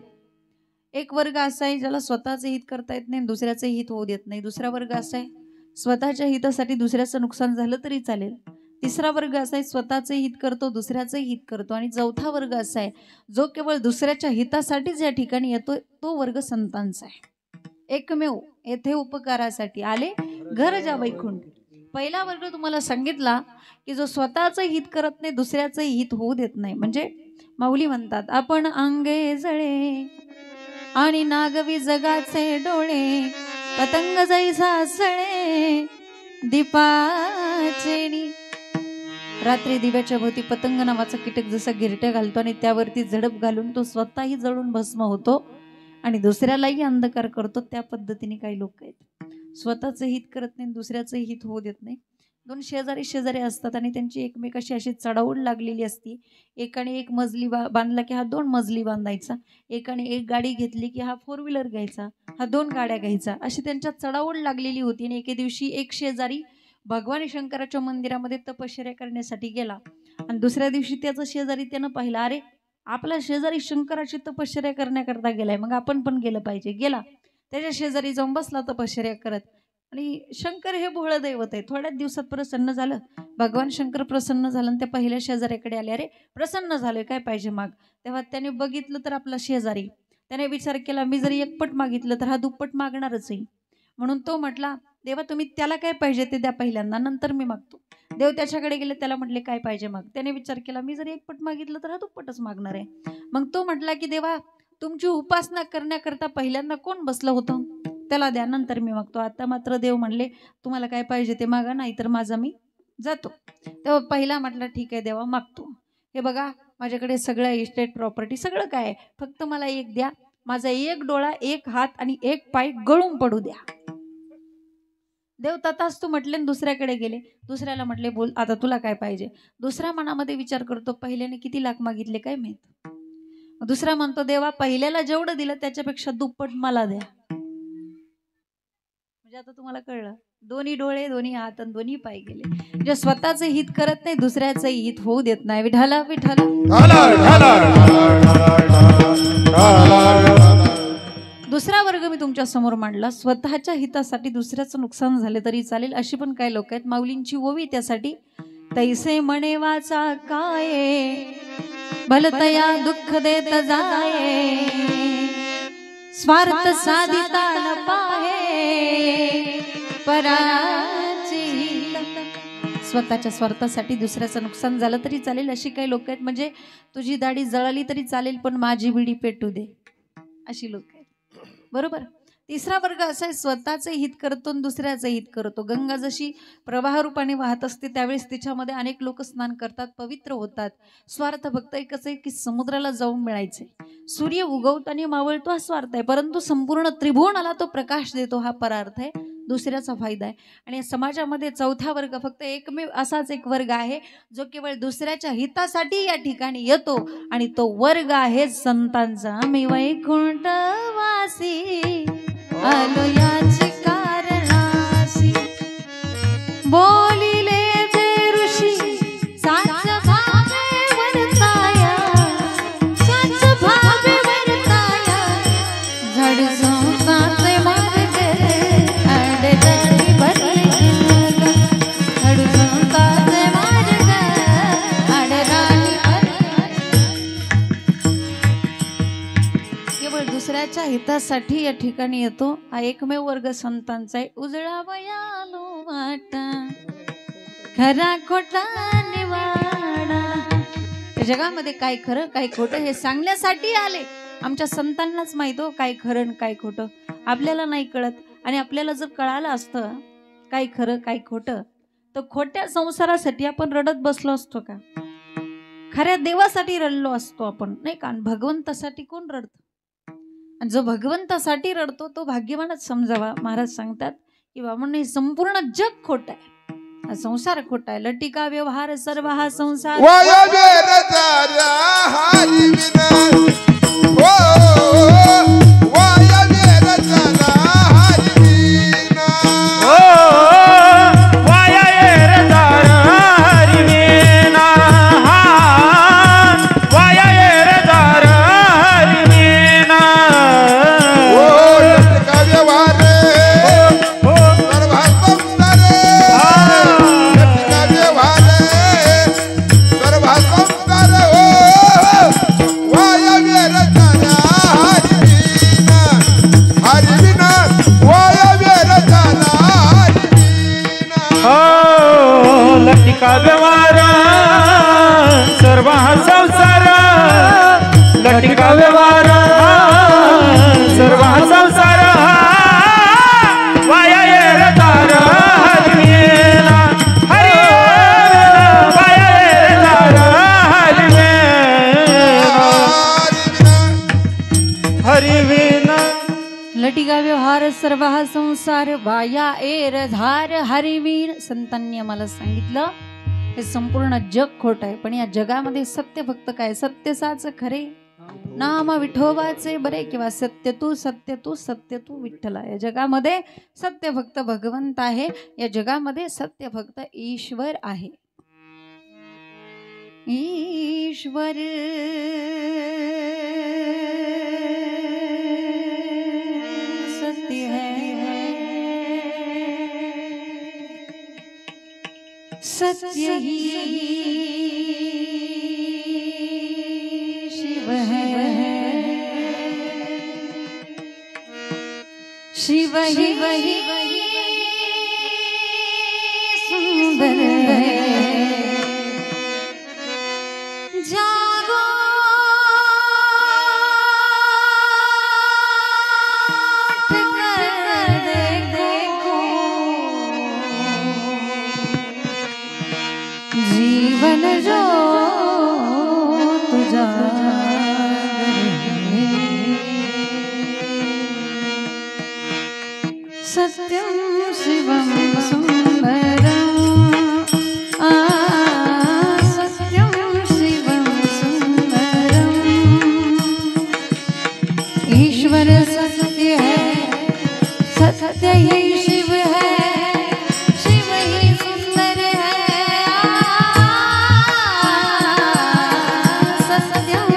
एक वर्ग असा आहे ज्याला स्वतःचं हित करता येत नाही, दुसऱ्याचं हित होऊ देत नाही. दुसरा वर्ग असा आहे स्वतःच्या हितासाठी दुसऱ्याचं नुकसान झालं तरी चालेल. तिसरा वर्ग असा आहे स्वतःचं हित करतो, दुसऱ्याचं हित करतो. आणि चौथा वर्ग असा आहे जो केवळ दुसऱ्याच्या हितासाठीच या ठिकाणी येतो, तो वर्ग संतांचा आहे. एकमेव येथे उपकारासाठी आले घर जा वैकुंठ. पहिला वर्ग तुम्हाला सांगितला की जो स्वतःचं हित करत नाही, दुसऱ्याचं हित होऊ देत नाही. म्हणजे माऊली म्हणतात, आपण अंगे जळे आणि नागवी जगाचे डोळे, पतंग जैसा सळे दीपाचेनी. रात्री दिव्याच्या भोवती पतंग नावाचा कीटक जसा गिरट्या घालतो आणि त्यावरती झडप घालून तो स्वतःही जळून भस्म होतो आणि दुसऱ्यालाही अंधकार करतो, त्या पद्धतीने काही लोक आहेत. स्वतःचं हित करत नाही, दुसऱ्याचं हित होऊ देत नाही. दोन शेजारी असतात आणि त्यांची एकमेकाशी अशी चढाओढ लागलेली असती. एकाने एक मजली बांधला की हा 2 मजली बांधायचा, एकाने एक गाडी घेतली की हा 4 व्हीलर घ्यायचा, हा 2 गाड्या घ्यायचा. अशी त्यांच्यात चढाओढ लागलेली होती. आणि एके दिवशी एक शेजारी भगवान शंकराच्या मंदिरामध्ये तपश्चर्या करण्यासाठी गेला आणि दुसऱ्या दिवशी त्याचा शेजारी त्यानं पाहिला, अरे आपला शेजारी शंकराची तपश्चर्या करण्याकरता गेलाय, मग आपण पण गेलं पाहिजे. गेला, त्याच्या शेजारी जाऊन बसला तपश्चर्या करत. आणि शंकर हे भोळं दैवत आहे. थोड्याच दिवसात प्रसन्न झालं, भगवान शंकर प्रसन्न झालं आणि त्या पहिल्या शेजाऱ्याकडे आले, अरे प्रसन्न झाले, काय पाहिजे माग. तेव्हा त्याने बघितलं तर आपला शेजारी, त्याने विचार केला मी जरी एकपट मागितलं तर हा दुप्पट मागणारच आहे. म्हणून तो म्हटला, देवा तुम्ही त्याला काय पाहिजे ते द्या पहिल्यांदा, नंतर मी मागतो. देव त्याच्याकडे गेले, त्याला म्हटले काय पाहिजे माग. त्याने विचार केला मी जरी एकपट मागितलं तर हा दुप्पटच मागणार आहे. मग तो म्हटला की देवा तुमची उपासना करण्याकरता पहिल्यांदा कोण बसलं होतं, त्याला द्या, नंतर मी मागतो. आता मात्र देव म्हणले तुम्हाला काय पाहिजे ते मागा, नाही तर माझा मी जातो. तेव्हा पहिला म्हटला ठीक आहे देवा मागतो. हे बघा माझ्याकडे सगळं इस्टेट प्रॉपर्टी सगळं काय आहे, फक्त मला एक द्या, माझा एक डोळा, एक हात आणि एक पाय गळून पडू द्या. देव तथास्तु म्हटले आणि दुसऱ्याकडे गेले. दुसऱ्याला म्हटले बोल आता तुला काय पाहिजे. दुसरा मनामध्ये विचार करतो पहिल्याने किती लाख मागितले काय माहित. दुसरा म्हणतो देवा पहिल्याला जेवढं दिलं त्याच्यापेक्षा दुप्पट मला द्या. म्हणजे आता तुम्हाला कळलं, दोन्ही डोळे, दोन्ही हात आणि दोन्ही पाय गेले. जे स्वतःचं हित करत नाही दुसऱ्याचं हित होऊ देत नाही. विठाला विठाला. दुसरा वर्ग मी तुमच्या समोर मांडला, स्वतःच्या हितासाठी दुसऱ्याचं नुकसान झाले तरी चालेल अशी पण काही लोक आहेत. माऊलींची ओवी त्यासाठी, तैसे म्हणे वाचा काय भलतया दुःख देत जाये, स्वार्थ साधिता न पाहे पराची. स्वतःच्या स्वार्थासाठी दुसऱ्याचं नुकसान झालं तरी चालेल अशी काही लोक आहेत. म्हणजे तुझी दाढी जळाली तरी चालेल पण माझी बिडी पेटू दे, अशी लोक आहेत. बरोबर. तिसरा वर्ग असा आहे स्वतःचे हित करतो आणि दुसऱ्याचे हित करतो. गंगा जशी प्रवाह रूपाने वाहत असते त्यावेळेस तिच्यामध्ये अनेक लोक स्नान करतात, पवित्र होतात. स्वार्थ फक्त एकच आहे की समुद्राला जाऊन मिळायचे. सूर्य उगवताना मावळतो हा स्वार्थ आहे, परंतु संपूर्ण त्रिभुवनाला तो प्रकाश देतो हा परार्थ आहे, दुसऱ्याचा फायदा आहे. आणि समाजामध्ये चौथा वर्ग फक्त एकमेव असाच एक वर्ग आहे जो केवळ दुसऱ्याच्या हितासाठी या ठिकाणी येतो आणि तो वर्ग आहे संतांचा. मी वैकुंठवासी आलो याची कारणासी, बोलिले जे ऋषी साच भावे वर्ताया, साच भावे वर्ताया, झाड संतांचे मार्ग आडदारी भरले, झाड संतांचे मार्ग आडदारी भरले. सगळ्याच्या हितासाठी या ठिकाणी येतो. हा एकमेव वर्ग संतांचा आहे. उजळा वयालो वाटा खरा खोटा निवाडा. या जगामध्ये काय खरं काय खोटं हे सांगण्यासाठी आले. आमच्या संतांनाच माहित हो काय खरं आणि काय खोटं. आपल्याला नाही कळत. आणि आपल्याला जर कळालं असतं काय खरं काय खोटं तर खोट्या संसारासाठी आपण रडत बसलो असतो का? खऱ्या देवासाठी रडलो असतो आपण नाही का? भगवंतासाठी कोण रडतं? आणि जो भगवंतासाठी रडतो तो भाग्यवानच समजावा. महाराज सांगतात की बाबांनो, हे संपूर्ण जग खोट आहे. हा संसार खोटा आहे. लटिका व्यवहार सर्व हा संसार
लटिका व्यवहार सर्व हा संसार. लटिका व्यवहार सर्व हा संसार. वाया येर तार हरिवेला हरिवेला वाया येर तार हरिवेला हरिवेला.
लटिका व्यवहार सर्व हा संसार वाया एर धार हरिवीर. संतांनी आम्हाला सांगितलं हे संपूर्ण जग खोट आहे. पण या जगामध्ये सत्य फक्त काय? सत्य साच खरे नाम विठोबाचे बरे. किंवा सत्य तू सत्य तू सत्य तू विठ्ठला. या जगामध्ये सत्य फक्त भगवंत आहे. या जगामध्ये सत्य फक्त ईश्वर आहे. ईश्वर सत्य है, सत्य ही शिव है, शिव ही सुंदर है. जागो जीवन जो तुझा सत्यम शिवम सुंदरम. सत्यम शिवम सुंदरम. ईश्वर सत्य है, सत्य ही शिव है, शिव ही सुंदर है. सत्यम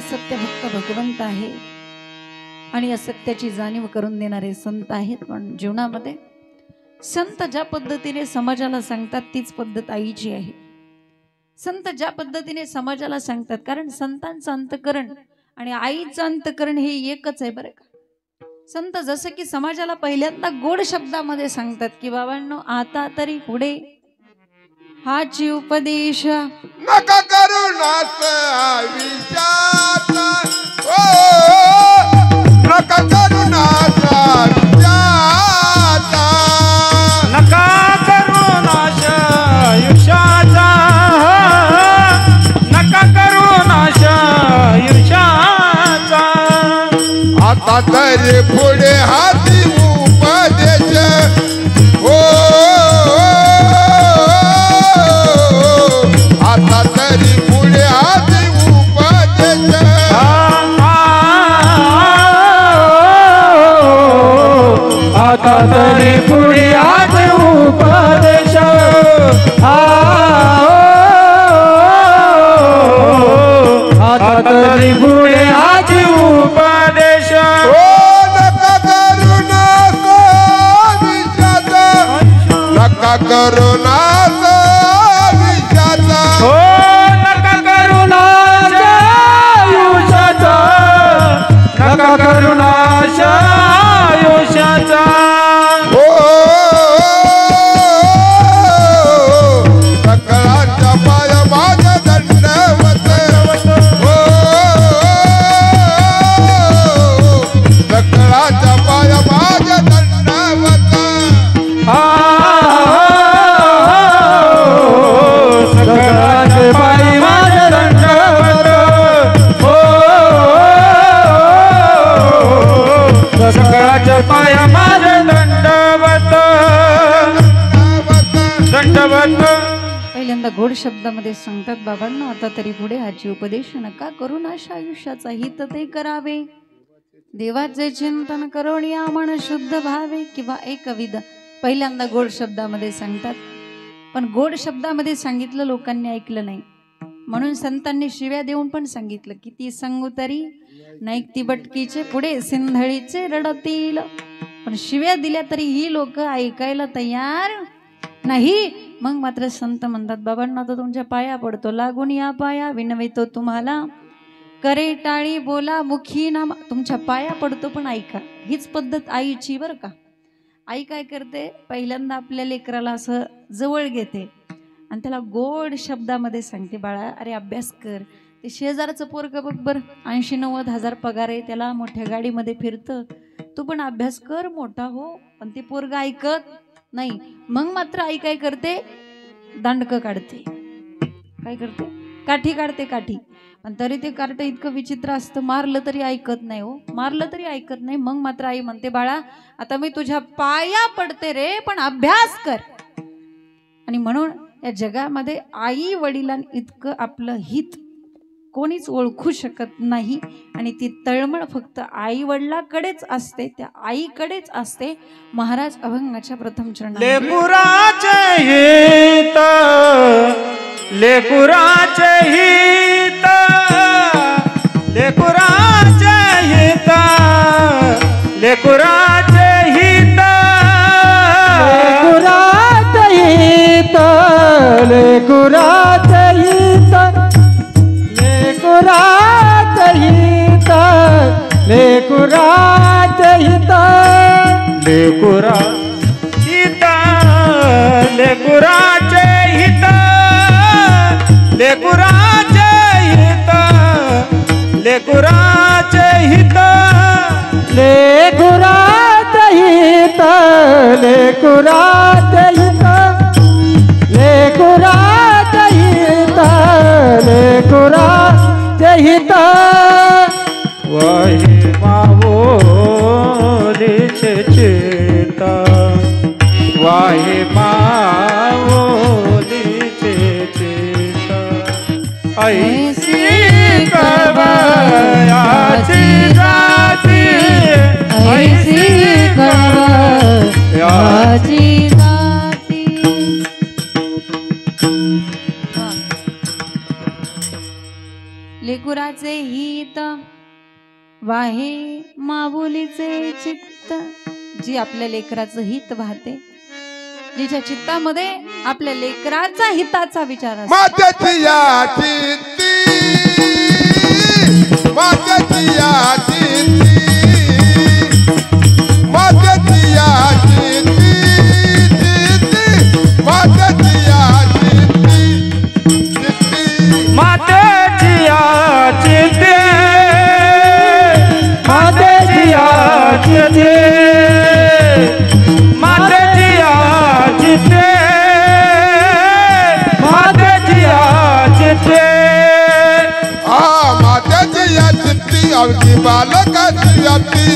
सत्य फक्त भगवंत आहे आणि असत्याची जाणीव करून देणारे संत आहेत. पण जीवनामध्ये संत ज्या पद्धतीने समाजाला सांगतात तीच पद्धत आईची आहे. संत ज्या पद्धतीने समाजाला सांगतात, कारण संतांचं अंतकरण आणि आईचं अंतकरण हे एकच आहे बरं का. संत जसं की समाजाला पहिल्यांदा गोड शब्दामध्ये सांगतात की बाबांनो आता तरी पुढे हाची उपदेश
नका करू नास आयुष्याचा, नका करू नास आयुष्याचा,
नका करू नाश आयुष्याचा, नका करू नाश आयुष्याचा.
आता तरी पुढे हाती उपदेश, हो आता तरी पुढे हाती उपदेश,
आता तरी पुढे आज उपदेश, आता तरी पुढे आज उपदेश.
नका करू नास आयुष्याचा, नका करू नास आयुष्याचा,
हो नका करू नाश आयुष्याचा, नका करू नाश आयुष्याचा.
हो सकळांच्या पाय माझ्या दंडवत, हो सकळांच्या पाय माझ्या दंडवत,
सगळ्याचे पायी माझ्या दंडवत, हो सगळ्याच्या पाया माझ्या दंडवत, दंडवत.
पहिल्यांदा गोड शब्दामध्ये सांगतात बाबांनो आता तरी पुढे हाची उपदेश नका करू नाश आयुष्याचा, हित ते करावे देवाचे चिंतन करून या मन शुद्ध भावे. किंवा एकविध पहिल्यांदा गोड शब्दामध्ये सांगतात, पण गोड शब्दामध्ये सांगितलं लोकांनी ऐकलं नाही, म्हणून संतांनी शिव्या देऊन पण सांगितलं. किती सांगू तरी नैकती बटकीचे पुढे सिंधळीचे रडतील. पण शिव्या दिल्या तरी ही लोक ऐकायला तयार नाही. मग मात्र संत म्हणतात बाबांना आता तुमच्या पाया पडतो, लागून या पाया विनवितो तुम्हाला, करे टाळी बोला मुखी नाम. तुमच्या पाया पडतो पण ऐका. हीच पद्धत आईची बरं का. आई काय करते, पहिल्यांदा आपल्या लेकराला असं जवळ घेते आणि त्याला गोड शब्दामध्ये सांगते, बाळा अरे अभ्यास कर. ते शेजारचं पोरगं बघ बरं 80-90 हजार पगार आहे, त्याला मोठ्या गाडीमध्ये फिरतं, तू पण अभ्यास कर मोठा हो. पण ते पोरगं ऐकत नाही. मग मात्र आई काय करते, दांडकं काढते. काय करते, काठी काढते, काठी. पण तरी ते कार्ट इतकं विचित्र असतं, मारलं तरी ऐकत नाही हो, मारलं तरी ऐकत नाही. मग मात्र आई म्हणते, बाळा आता मी तुझ्या पाया पडते रे, पण अभ्यास कर. आणि म्हणून या जगामध्ये आई वडिलां इतकं आपलं हित कोणीच ओळखू शकत नाही. आणि ती तळमळ फक्त आई वडिलाकडेच असते, त्या आईकडेच असते. महाराज अभंगाच्या प्रथम चरणात
लेकुराचे हित, लेकुराचे हित, लेकुराचे हित, लेकुराचे हित, लेकुराचे हित, लेकुराचे हित, लेकुराचे हित, लेकुराचे हित, लेकुरा हित, लेकुराचे हित, लेकुराचे हित, लेकुराचे हित, लेकुराचे हित, लेकुराचे हित, लेकुराचे हित, लेकुराचे हित. वाहे मावोलीचे चित्त, वाहे मावोलीचे चित्त, ऐसी कवयाची जाती, ऐसी कवयाची
जाती. लेकुरा लेकराचे हित वाहे माऊलीचे चित्त. जी आपल्या लेकराचं हित वाहते, जिच्या चित्तामध्ये आपल्या लेकराचा हिताचा विचार असतो.
मातेची या चित्ती, मातेची या चित्ती, मातेची या चित्ती, चित्ती, मातेची या चित्ती, चित्ती,
मातेची या चित्ते, मातेची या चित्ते, मातेची या चित्ते, मातेची या चित्ते.
मातेची या चित्ती अवघी बालकाची व्याप्ती,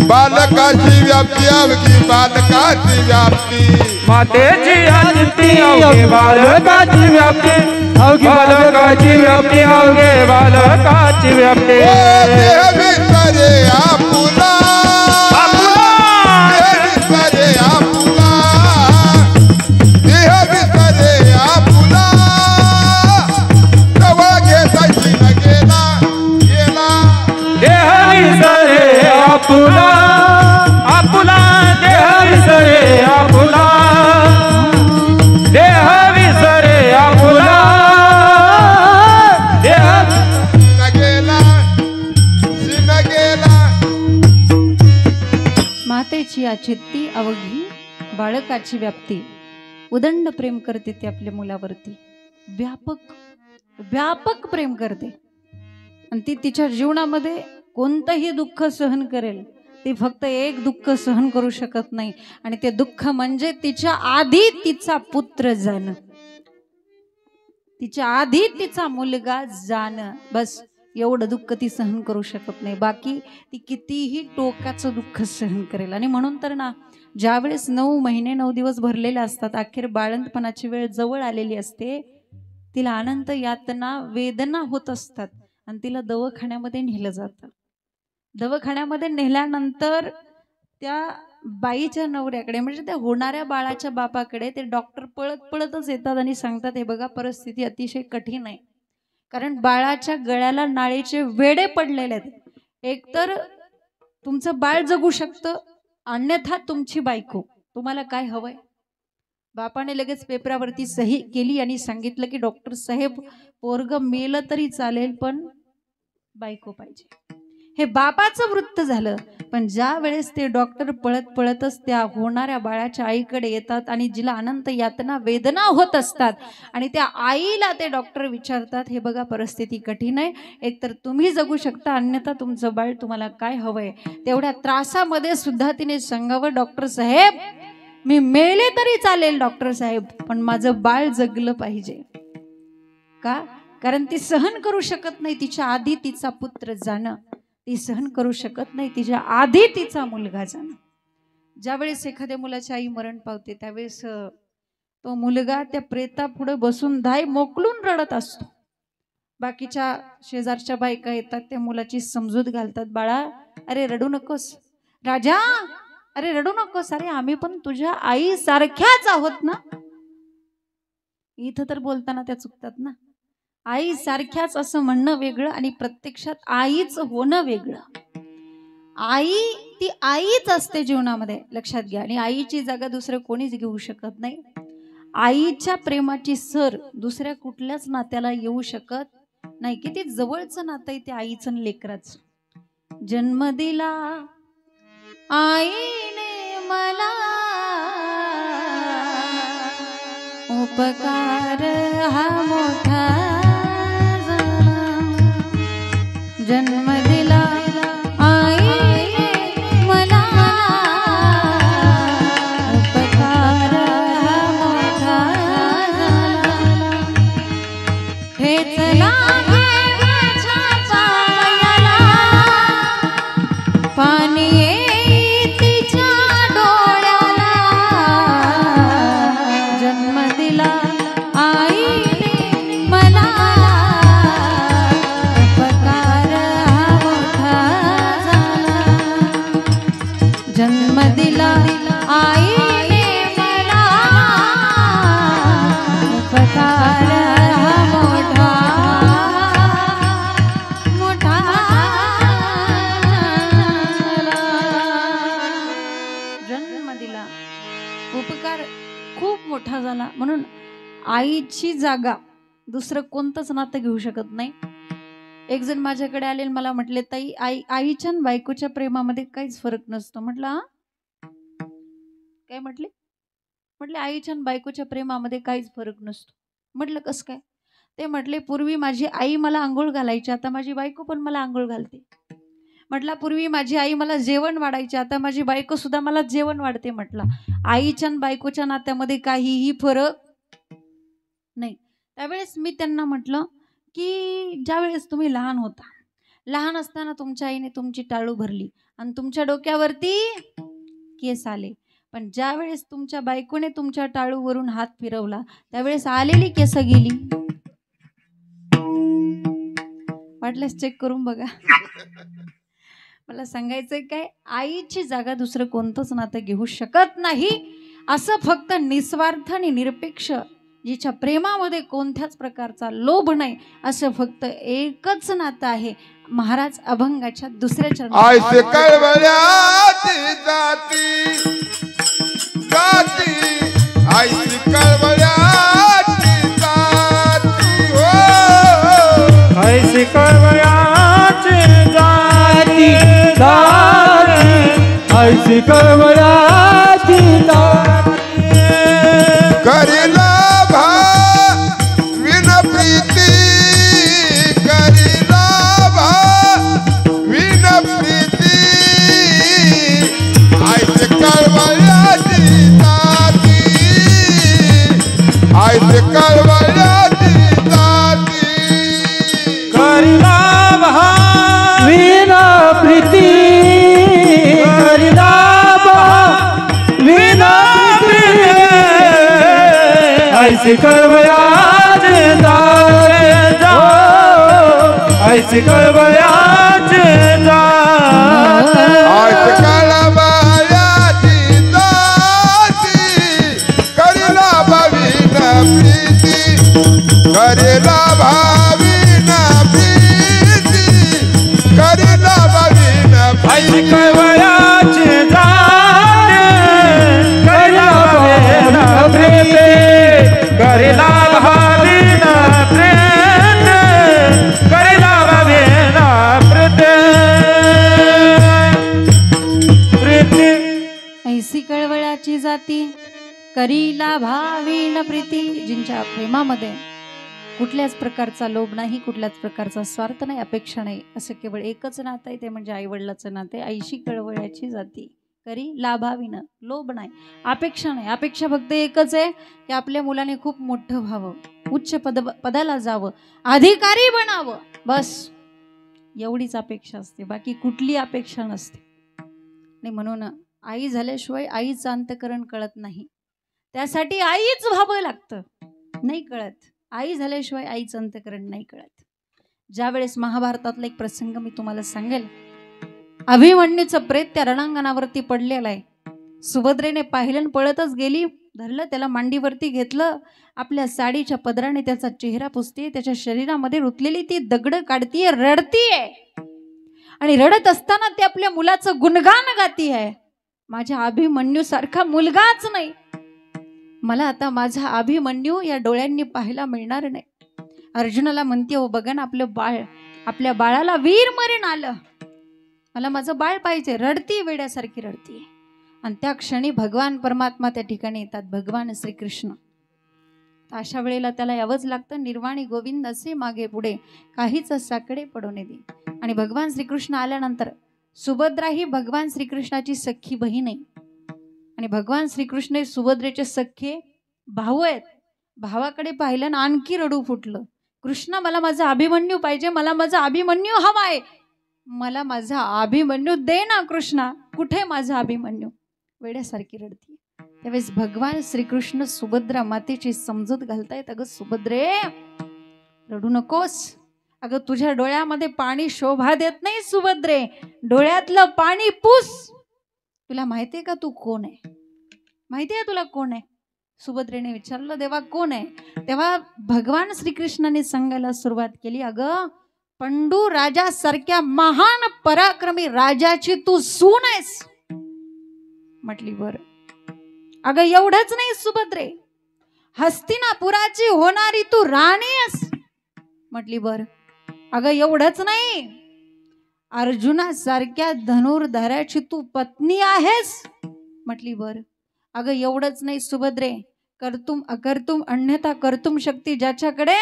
बालकाची व्याप्ती अवघी बालकाची व्याप्ती.
मातेची या चित्ती अवघे बालकाची व्याप्ती, अवघे बालकाची व्याप्ती, अवघे बालकाची व्याप्ती.
देह विसरे आपुला, देह विसरे आपुला, देह विसरे आपुला, जवळ घेतायची न गेला, गेला.
देह विसरे आपुला, आपुला देह विसरे आपुला, देह विसरे आपुला, देह
न गेला, शिन गेला.
मातेची या चित्ती अवघी बाळकाची व्याप्ती. उदंड प्रेम करते ती आपल्या मुलावरती, व्यापक व्यापक प्रेम करते. आणि ती तिच्या जीवनामध्ये कोणतंही दुःख सहन करेल. ती फक्त एक दुःख सहन करू शकत नाही, आणि ते दुःख म्हणजे तिच्या आधी तिचा पुत्र जाणं, तिच्या आधी तिचा मुलगा जाणं. बस एवढं दुःख ती सहन करू शकत नाही. बाकी ती कितीही टोकाचं दुःख सहन करेल. आणि म्हणून तर ना, ज्यावेळेस 9 महिने 9 दिवस भरलेले असतात, अखेर बाळंतपणाची वेळ जवळ आलेली असते, तिला अनंत यातना वेदना होत असतात. आणि तिला दवाखान्यामध्ये नेलं जातं. दवाखान्यामध्ये नेल्यानंतर त्या बाईच्या नवऱ्याकडे, म्हणजे त्या होणाऱ्या बाळाच्या बापाकडे, ते डॉक्टर पळत पळतच येतात आणि सांगतात, हे बघा परिस्थिती अतिशय कठीण आहे, कारण बाळाच्या गळ्याला नाळीचे वेडे पडलेले आहेत. एकतर तुमचं बाळ जगू शकतं, अन्यथा तुमची बायको. तुम्हाला काय हवंय? बापाने लगेच पेपरावरती सही केली आणि सांगितलं की डॉक्टर साहेब, पोरग मेलं तरी चालेल, पण बायको पाहिजे. हे बापाचं वृत्त झालं. पण ज्या वेळेस ते डॉक्टर पळत पळतच त्या होणाऱ्या बाळाच्या आईकडे येतात, आणि जिला अनंत यातना वेदना होत असतात, आणि त्या आईला ते डॉक्टर विचारतात, हे बघा परिस्थिती कठीण आहे, एकतर तुम्ही जगू शकता, अन्यथा तुमचं बाळ, तुम्हाला काय हवंय? तेवढ्या त्रासामध्ये सुद्धा तिने सांगावं, डॉक्टर साहेब मी मेले तरी चालेल डॉक्टर साहेब, पण माझं बाळ जगलं पाहिजे. का? कारण ती सहन करू शकत नाही तिच्या आधी तिचा पुत्र जाणं, ती सहन करू शकत नाही तिच्या आधी तिचा मुलगा जाणं. ज्यावेळेस एखाद्या मुलाची आई मरण पावते, त्यावेळेस तो मुलगा त्या प्रेतापुढे बसून धाय मोकलून रडत असतो. बाकीच्या शेजारच्या बायका येतात, त्या मुलाची समजूत घालतात, बाळा अरे रडू नकोस, राजा अरे रडू नकोस, अरे आम्ही पण तुझ्या आई सारख्याच आहोत ना. इथं तर बोलताना त्या चुकतात ना. आई सारख्याच असं म्हणणं वेगळं, आणि प्रत्यक्षात आईच होणं वेगळं. आई ती आईच असते जीवनामध्ये, लक्षात घ्या. आणि आईची जागा दुसरं कोणीच घेऊ शकत नाही. आईच्या प्रेमाची सर दुसऱ्या कुठल्याच नात्याला येऊ शकत नाही. किती जवळचं नातं आहे ते आईचं आणि लेकराचं. जन्म दिला आईने मला, उपकार हा मोठा झाला. जन्म दिला आईने मला, उपकार हा मोठा झाला. ठेचला माझ्या पायाला, पाणी म्हणून आईची जागा दुसरं कोणतंच नातं घेऊ शकत नाही. एक जण माझ्याकडे आले आणि मला म्हटले, ताई आईच्या आणि बायकोच्या प्रेमामध्ये काहीच फरक नसतो. म्हटलं हा काय म्हटले? म्हटले आईच्या आणि बायकोच्या प्रेमामध्ये काहीच फरक नसतो. म्हटलं कसं काय? ते म्हटले, पूर्वी माझी आई मला आंघोळ घालायची, आता माझी बायको पण मला आंघोळ घालते. म्हटलं पूर्वी माझी आई मला जेवण वाढायची, आता माझी बायको सुद्धा मला जेवण वाढते. म्हटलं आईच्या आणि बायकोच्या नात्यामध्ये काहीही फरक नाही. त्यावेळेस मी त्यांना म्हटलं की ज्यावेळेस तुम्ही लहान होता, लहान असताना तुमच्या आईने तुमची टाळू भरली आणि तुमच्या डोक्यावरती केस आले, पण ज्यावेळेस तुमच्या बायकोने तुमच्या टाळूवरून हात फिरवला त्यावेळेस आलेली केस गेली. वाटल्यास चेक करून बघा. मला सांगायचंय काय, आईची जागा दुसरं कोणतंच नातं घेऊ शकत नाही. असं फक्त निस्वार्थ आणि निरपेक्ष, जिच्या प्रेमामध्ये कोणत्याच प्रकारचा लोभ नाही, असं फक्त एकच नातं आहे. महाराज अभंगाच्या दुसऱ्या चरणात
कळवळ्याची जाती जाती, आईची कळवळ्याची जाती,
ऐसी कळवळ्याची जाती जाती, ऐसी कळवळ्याची जाती,
करीला विन प्रीती, करीला विन प्रीती, आईचे कळवळ्याची जाती, आईचे कळवळ्याची जाती,
करीला विना प्रीती, करीला विना प्रीती, ऐसी कळवळ्याची जाती, ऐसी कळवळ्याची जाती,
आईचे कळवळ्याची जाती, करीला विन प्रीती, करीला विन प्रीती, करीला विन
ऐसी कळवळ्याची जाती, करीला विना प्रीती, करीला विना प्रीती, करीला विना प्रीती, प्रीती,
ऐसी कळवळ्याची जाती, करीला भावीन प्रीती. जिंच्या प्रेमामध्ये कुठल्याच प्रकारचा लोभ नाही, कुठल्याच प्रकारचा स्वार्थ नाही, अपेक्षा नाही, असं केवळ एकच नातं आहे, ते म्हणजे आईवडिलाचं नाते. आईशी कळवळ्याची जाती, करी लाभाविनं, लोभ नाही, अपेक्षा नाही. अपेक्षा फक्त एकच आहे की आपल्या मुलाने खूप मोठं व्हावं, उच्च पदाला जावं, अधिकारी बनावं, बस एवढीच अपेक्षा असते, बाकी कुठली अपेक्षा नसते. आणि म्हणून आई झाल्याशिवाय आईचं अंतकरण कळत नाही, त्यासाठी आईच व्हावं लागतं. नाही कळत, आई झाल्याशिवाय आईचं अंतकरण नाही कळत. ज्यावेळेस महाभारतातला एक प्रसंग मी तुम्हाला सांगेल. अभिमन्यूचं प्रेत त्या रणांगणावरती पडलेलं आहे. सुभद्रेने पाहिलं, पळतच गेली, धरलं त्याला, मांडीवरती घेतलं, आपल्या साडीच्या पदराने त्याचा चेहरा पुसते, त्याच्या शरीरामध्ये रुतलेली ती दगड काढतीये, रडतीये, आणि रडत असताना ती आपल्या मुलाचं गुणगान गातीये. माझ्या अभिमन्यू सारखा मुलगाच नाही, मला आता माझा अभिमन्यू या डोळ्यांनी पाहायला मिळणार नाही. अर्जुनाला म्हणते, हो बघा ना आपलं बाळ, आपल्या बाळाला वीर मरण आलं, मला माझं बाळ पाहिजे. रडती, वेड्यासारखी रडती. आणि त्या क्षणी भगवान परमात्मा त्या ठिकाणी येतात, भगवान श्रीकृष्ण. अशा वेळेला त्याला यावंच लागतं, निर्वाणी गोविंद असे मागे पुढे काहीच साकडे पडू नये दे. आणि भगवान श्रीकृष्ण आल्यानंतर सुभद्रा ही भगवान श्रीकृष्णाची सख्खी बहीण आहे, आणि भगवान श्रीकृष्ण सुभद्रेचे सख्खे भाऊ आहेत. भावाकडे पाहिलं ना आणखी रडू फुटलं. कृष्ण, मला माझा अभिमन्यू पाहिजे, मला माझा अभिमन्यू हवाय, मला माझा अभिमन्यू दे ना कृष्णा, कुठे माझा अभिमन्यू? वेड्यासारखी रडती. त्यावेळेस भगवान श्रीकृष्ण सुभद्रा मातेची समजूत घालतायत. अगं सुभद्रे, रडू नकोस, अगं तुझ्या डोळ्यामध्ये पाणी शोभा देत नाही सुभद्रे, डोळ्यातलं पाणी पुस. तुला माहितीये का तू कोण आहे? माहितीये तुला कोण आहे? सुभद्रेने विचारलं, देवा कोण आहे? तेव्हा भगवान श्रीकृष्णाने सांगायला सुरुवात केली, अगं पंडू राजासारख्या महान पराक्रमी राजाची तू सून आहेस. म्हटली, बर. अगं एवढंच नाही सुभद्रे, हस्तिनापुराची होणारी तू राणी आहेस. म्हटली बर. अगं एवढंच नाही, अर्जुनासारख्या धनुर्धराची तू पत्नी आहेस. म्हटली बर. अगं एवढंच नाही सुभद्रे, कर्तुम अकर्तुम अन्यथा कर्तुम शक्ती ज्याच्याकडे,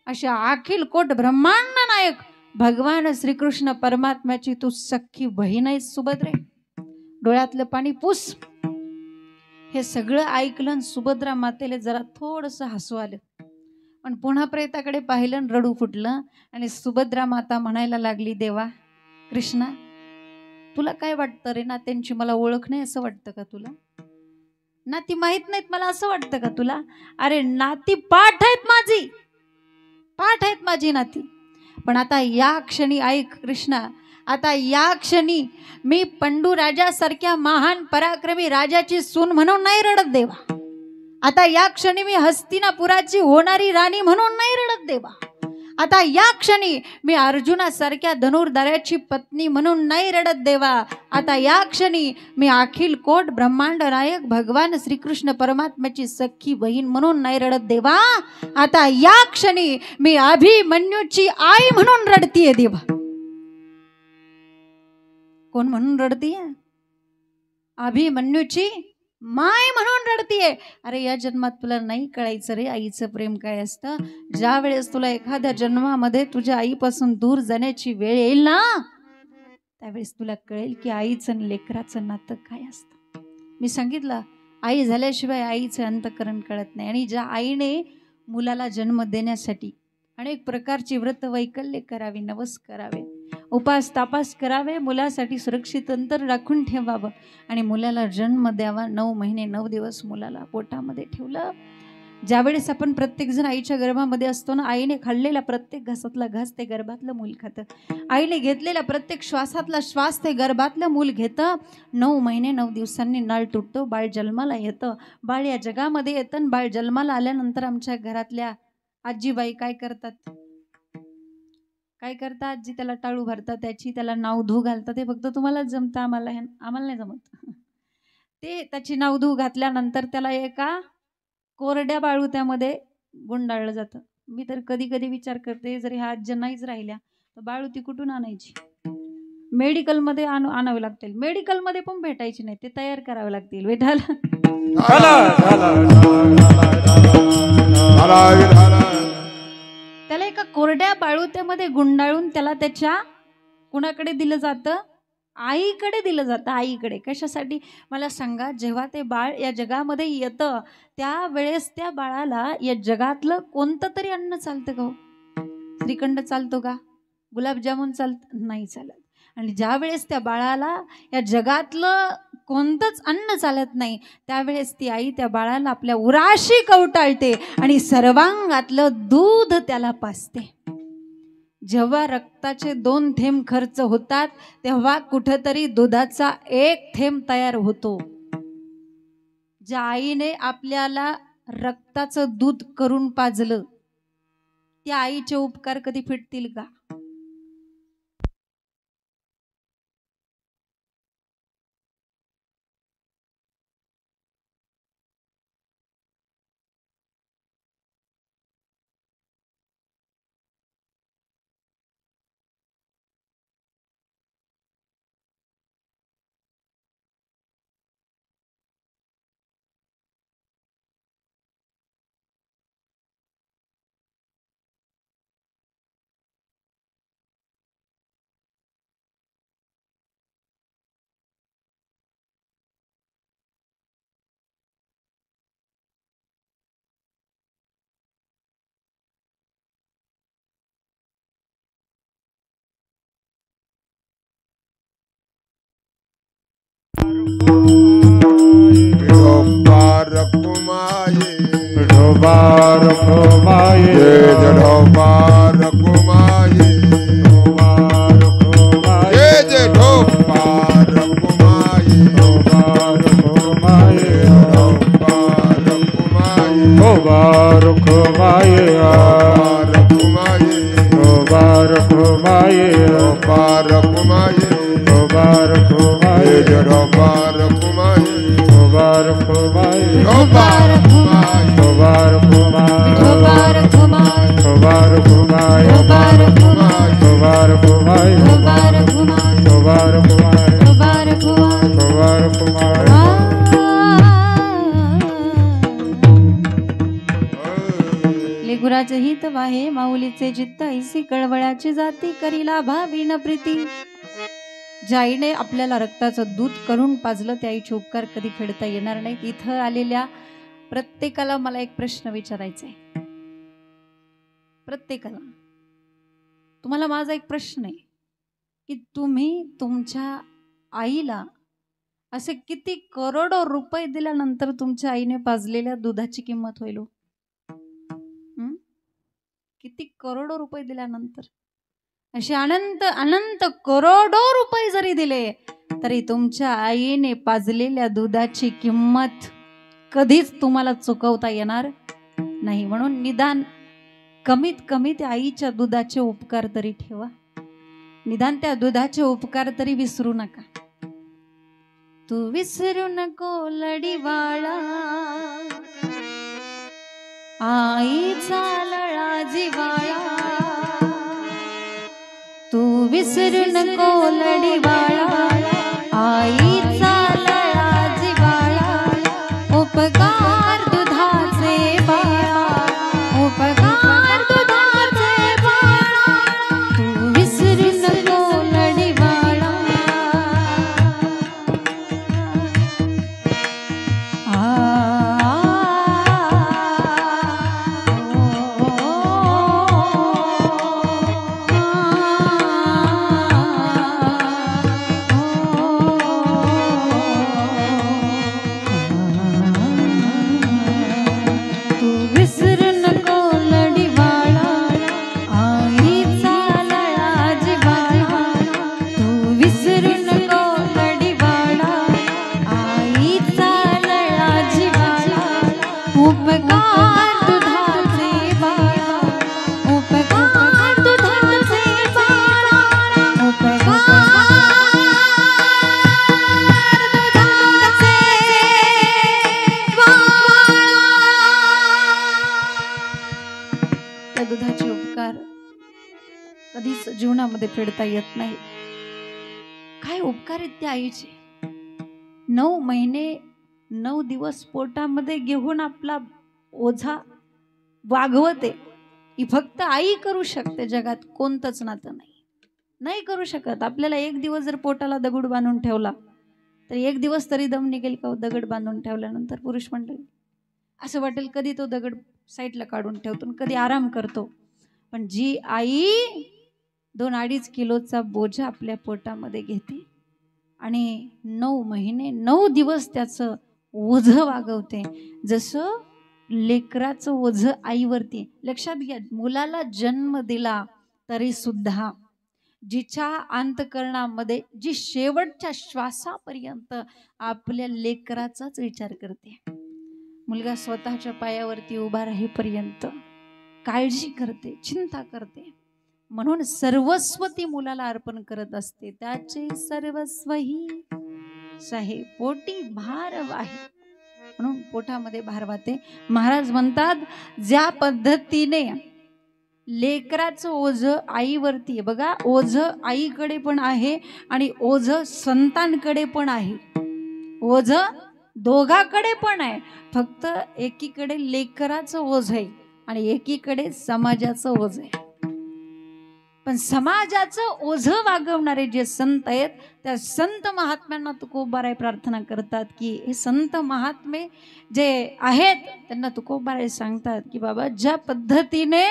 अशा अखिल कोट ब्रह्मांड नायक भगवान श्रीकृष्ण परमात्म्याची तू सख्खी बहीण आहेस सुभद्रे. डोळ्यातलं पाणी पुस. हे सगळं ऐकलं सुभद्रा मातेला जरा थोडंसं हसू आलं, पण पुन्हा प्रेताकडे पाहिलं, रडू फुटलं आणि सुभद्रा माता म्हणायला लागली, देवा कृष्णा तुला काय वाटतं रे ना, त्यांची मला ओळख नाही असं वाटतं का तुला? नाती माहित नाहीत मला असं वाटतं का तुला? अरे नाती पाठ आहेत माझी, पाठ आहेत माझी नाती. पण आता या क्षणी ऐक कृष्णा, आता या क्षणी मी पंडू राजासारख्या महान पराक्रमी राजाची सून म्हणून नाही रडत देवा. आता या क्षणी मी हस्तिनापुराची होणारी राणी म्हणून नाही रडत देवा. आता या क्षणी मी अर्जुनासारख्या धनुर्धराची पत्नी म्हणून नाही रडत देवा. आता या क्षणी मी अखिल कोट ब्रह्मांड नायक भगवान श्रीकृष्ण परमात्म्याची सख्खी बहीण म्हणून नाही रडत देवा. आता या क्षणी मी अभिमन्यूची आई म्हणून रडतीये देवा. कोण म्हणून रडतीये? अभिमन्यूची माय म्हणून रडतीये. अरे या जन्मात तुला नाही कळायचं रे आईचं प्रेम काय असतं. ज्या वेळेस तुला एखाद्या जन्मामध्ये तुझ्या आईपासून दूर जाण्याची वेळ येईल ना, त्यावेळेस तुला कळेल की आईचं आणि लेकराचं नातं काय असतं. मी सांगितलं आई झाल्याशिवाय आईचं अंतःकरण कळत नाही. आणि ज्या आईने मुलाला जन्म देण्यासाठी अनेक प्रकारची व्रत वैकल्य करावी, नवस करावे, उपास तापास करावे, मुलासाठी सुरक्षित अंतर राखून ठेवावं आणि मुलाला जन्म द्यावा. 9 महिने 9 दिवस मुलाला पोटामध्ये ठेवलं. ज्यावेळेस आपण प्रत्येकजण आईच्या गर्भामध्ये असतो ना, आईने खाल्लेला प्रत्येक घासातला घास ते गर्भातलं मूल खातं. आईने घेतलेला प्रत्येक श्वासातला श्वास ते गर्भातलं मूल घेतं. 9 महिने 9 दिवसांनी नाळ तुटतो, बाळ जन्माला येतं. बाळ या जगामध्ये येतं आणि बाळ जन्माला आल्यानंतर आमच्या घरातल्या आजीबाई काय करतात? काय करतात आजी? त्याला टाळू भरतात, त्याची त्याला नावधू घालतात. हे फक्त तुम्हाला जमतं, आम्हाला नाही जमत. ते त्याची नावधू घातल्यानंतर त्याला एका कोरड्या बाळुत्यामध्ये गुंडाळलं जातं. मी तर कधी कधी विचार करते, जर ह्या आजी नाहीच राहिल्या तर बाळुती कुठून आणायची? मेडिकलमध्ये आणावी लागतील. मेडिकलमध्ये पण भेटायची नाही, ते तयार करावे लागतील. भेटायला त्याला एका कोरड्या बाळुत्यामध्ये गुंडाळून त्याला त्याच्या कुणाकडे दिलं जातं? आईकडे दिलं जातं. आईकडे कशासाठी मला सांगा? जेव्हा ते बाळ या जगामध्ये येतं त्यावेळेस त्या बाळाला या जगातलं कोणतं तरी अन्न चालतं का? श्रीखंड चालतो का? गुलाबजामुन चालतं? नाही चालत. आणि ज्या वेळेस त्या बाळाला या जगातलं कोणतंच अन्न चालत नाही त्यावेळेस ती आई त्या बाळाला आपल्या उराशी कवटाळते आणि सर्वांगातलं दूध त्याला पाजते. जेव्हा रक्ताचे 2 थेंब खर्च होतात तेव्हा कुठेतरी दुधाचा 1 थेंब तयार होतो. ज्या आईने आपल्याला रक्ताचं दूध करून पाजलं त्या आईचे उपकार कधी फिटतील का?
ढोबार कुमाये जय ढोबार कुमाये जय ढोबार कुमाये ढोबार कुमाये ढोबार कुमाये ढोबार कुमाये ढोबार कुमाये ढोबार कुमाये ढोबार कुमाये जय ढोबार कुमाये ढोबार कुमाये ढोबार कुमाये ढोबार
मुबारक हो माय,
मुबारक हो माय,
मुबारक हो माय,
मुबारक हो माय,
मुबारक हो माय,
मुबारक हो माय,
मुबारक हो माय,
मुबारक हो माय.
लेगुराचे हित वाहे माऊलीचे चित्त ऐसी कळवळ्याची जाती करीला भावीन प्रीती. ज्या आईने आपल्याला रक्ताचं दूध करून पाजलं त्या आईचे उपकार कधी फेडता येणार नाहीत. इथं आलेल्या प्रत्येकाला मला एक प्रश्न विचारायचा आहे. प्रत्येकाला तुम्हाला माझा एक प्रश्न आहे की तुम्ही तुमच्या आईला असे किती करोडो रुपये दिल्यानंतर तुमच्या आईने पाजलेल्या दुधाची किंमत होईल? किती करोडो रुपये दिल्यानंतर? असे अनंत अनंत करोडो रुपये जरी दिले तरी तुमच्या आईने पाजलेल्या दुधाची किंमत कधीच तुम्हाला चुकवता येणार नाही. म्हणून निदान कमीत कमी त्या आईच्या दुधाचे उपकार तरी ठेवा. निदान त्या दुधाचे उपकार तरी विसरू नका. तू विसरू नको लडीवाळा आईचा लळा जिवाळा. तू विसरू नको लडीवाळा आईचा लळा जिवाळा. उपकार दुधाचे बाळा, उपकार दुधाचे बाळा. तू विसरू नको लडीवाळा. दुधाचे उपकार कधीच जीवनामध्ये फेडता येत नाही. काय उपकार आहेत त्या आईचे. 9 महिने 9 दिवस पोटामध्ये घेऊन आपला ओझा वागवते. ही फक्त आई करू शकते. जगात कोणतंच नातं नाही करू शकत. आपल्याला एक दिवस जर पोटाला दगड बांधून ठेवला तर एक दिवस तरी दम निघेल का? दगड बांधून ठेवल्यानंतर पुरुष मंडळी असं वाटेल कधी तो दगड साईडला काढून ठेवतो कधी आराम करतो. पण जी आई 2-2.5 किलोचा बोजा आपल्या पोटामध्ये घेते आणि 9 महिने 9 दिवस त्याचं ओझं वागवते. जसं लेकराचं ओझं आईवरती. लक्षात घ्या, मुलाला जन्म दिला तरी सुद्धा जिच्या अंतकरणामध्ये जी शेवटच्या श्वासापर्यंत आपल्या लेकराचाच विचार करते. मुलगा स्वतःच्या पायावरती उभा राहीपर्यंत काळजी करते, चिंता करते. म्हणून सर्वस्व ती मुलाला अर्पण करत असते. त्याचे सर्वस्वही साहे पोटी भार वाहे. म्हणून पोटामध्ये भार वाहते. महाराज म्हणतात ज्या पद्धतीने लेकराचं ओझं आईवरती आहे बघा, ओझं आईकडे पण आहे आणि ओझं संतांकडे पण आहे. ओझं दोघाकडे पण आहे. फक्त एकीकडे लेकराचं ओझ आहे आणि एकीकडे समाजाचं ओझ आहे. पण समाजाचं ओझं वागवणारे जे संत आहेत त्या संत महात्म्यांना तुकोबाराय प्रार्थना करतात की हे संत महात्मे जे आहेत त्यांना तुकोबाराय सांगतात की बाबा ज्या पद्धतीने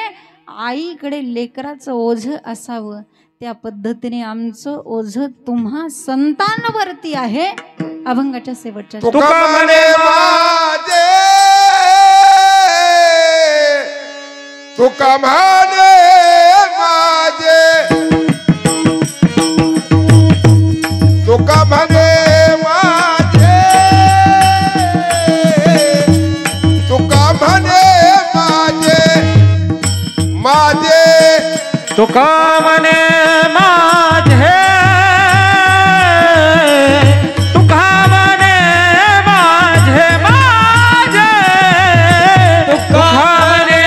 आईकडे लेकराचं ओझं असावं त्या पद्धतीने आमचं ओझं तुम्हा संतांवरती आहे. अभंगाच्या शेवटच्या
तुका म्हणे माझे, तुका म्हणे माझे, तुका म्हणे माझे, तुका म्हणे माझे, माझे
तुका म्हणे माझे, तुका म्हणे माझे, माझे तुका म्हणे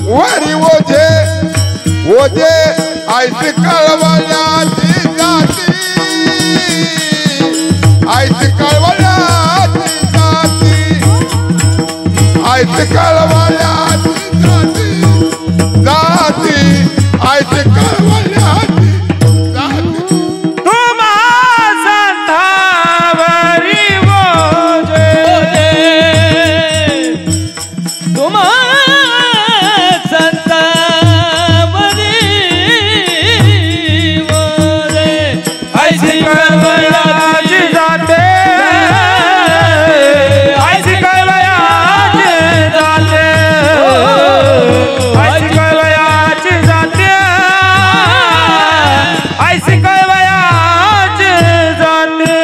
वारी ओझे ओझे ऐसे कळवल्याची जाती ऐसे कळवल्याची जाती ऐसे कळवल्याची जाती जाती ऐसे कळवल्याची जाती
तुम्हा संतावरी ओझे
तुम्हा संतावरी ओझे
ऐसी कळवळाची जाते ऐसी कळवळाची जाते ऐसी कळवळाची जाते ऐसी कळवळाची जाते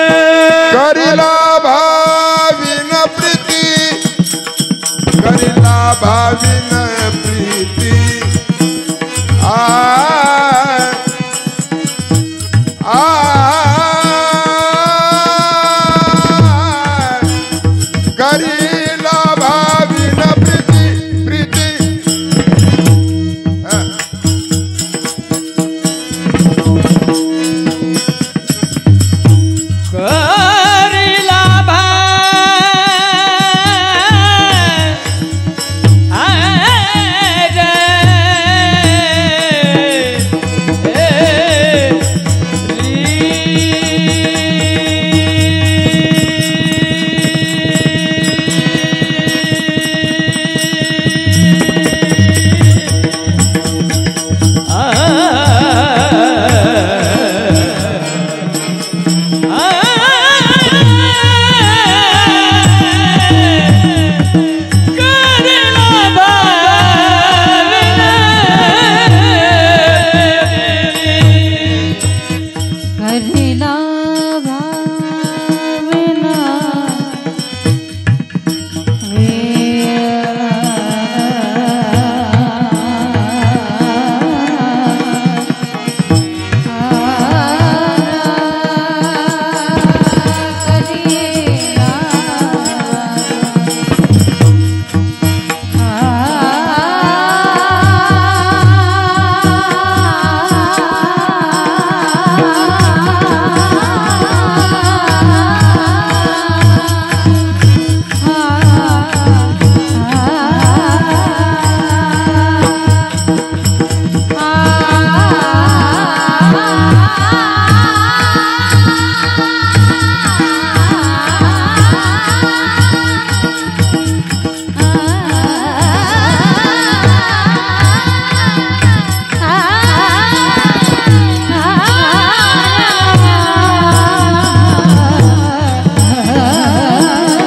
करीला भाविन प्रीती करीला भाविन प्रीती आ करीला भाविन प्रीती प्रीती
करीला
करीला भाविना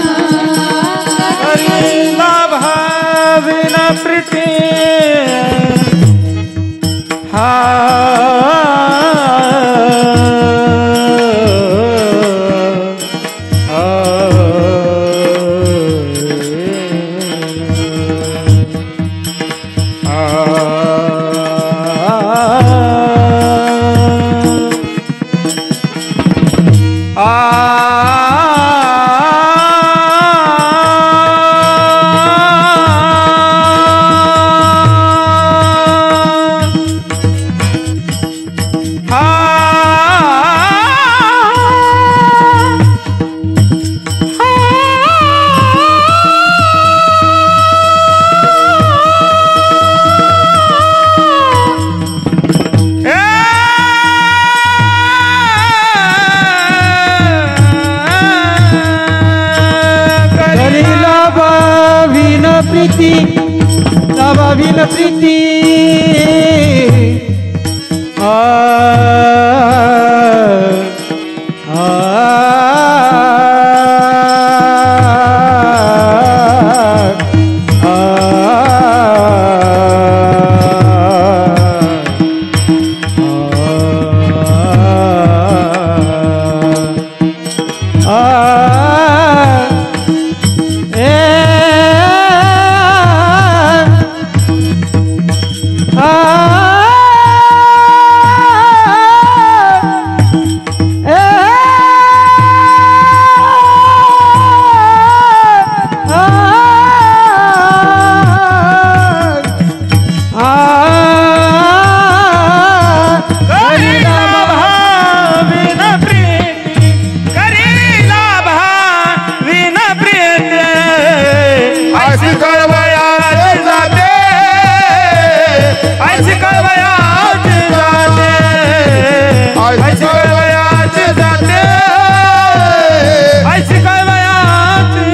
करीला भाविन प्रीती हा
प्रीती भाविन प्रीती
ऐशी कळवयाची जाते ऐशी कळवयाची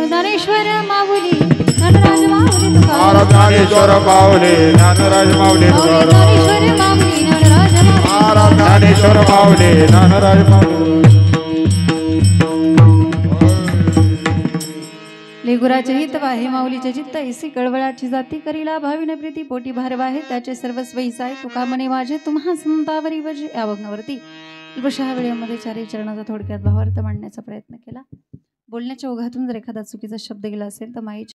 ज्ञानेश्वर माऊली ज्ञानराज माऊली तुकाराम
ज्ञानेश्वर माऊली ज्ञानराज माऊली
ज्ञानेश्वर माऊली ज्ञानराज माऊली
ज्ञानेश्वर माऊली ज्ञानराज माऊली
लेगुराचे हित वाहे माऊलीचे चित्त ऐसी कळवळाची जाती करीला भाविन प्रीती पोटी भारवा आहे त्याचे सर्वस्व हिसाय तुका मने माझे तुम्हा संतावरी वजे या वगनावरती अल्पशा वेळेमध्ये चारही चरणाचा थोडक्यात भावार्थ मांडण्याचा प्रयत्न केला. बोलण्याच्या ओघातून जर एखादा चुकीचा शब्द गेला असेल तर माईच्या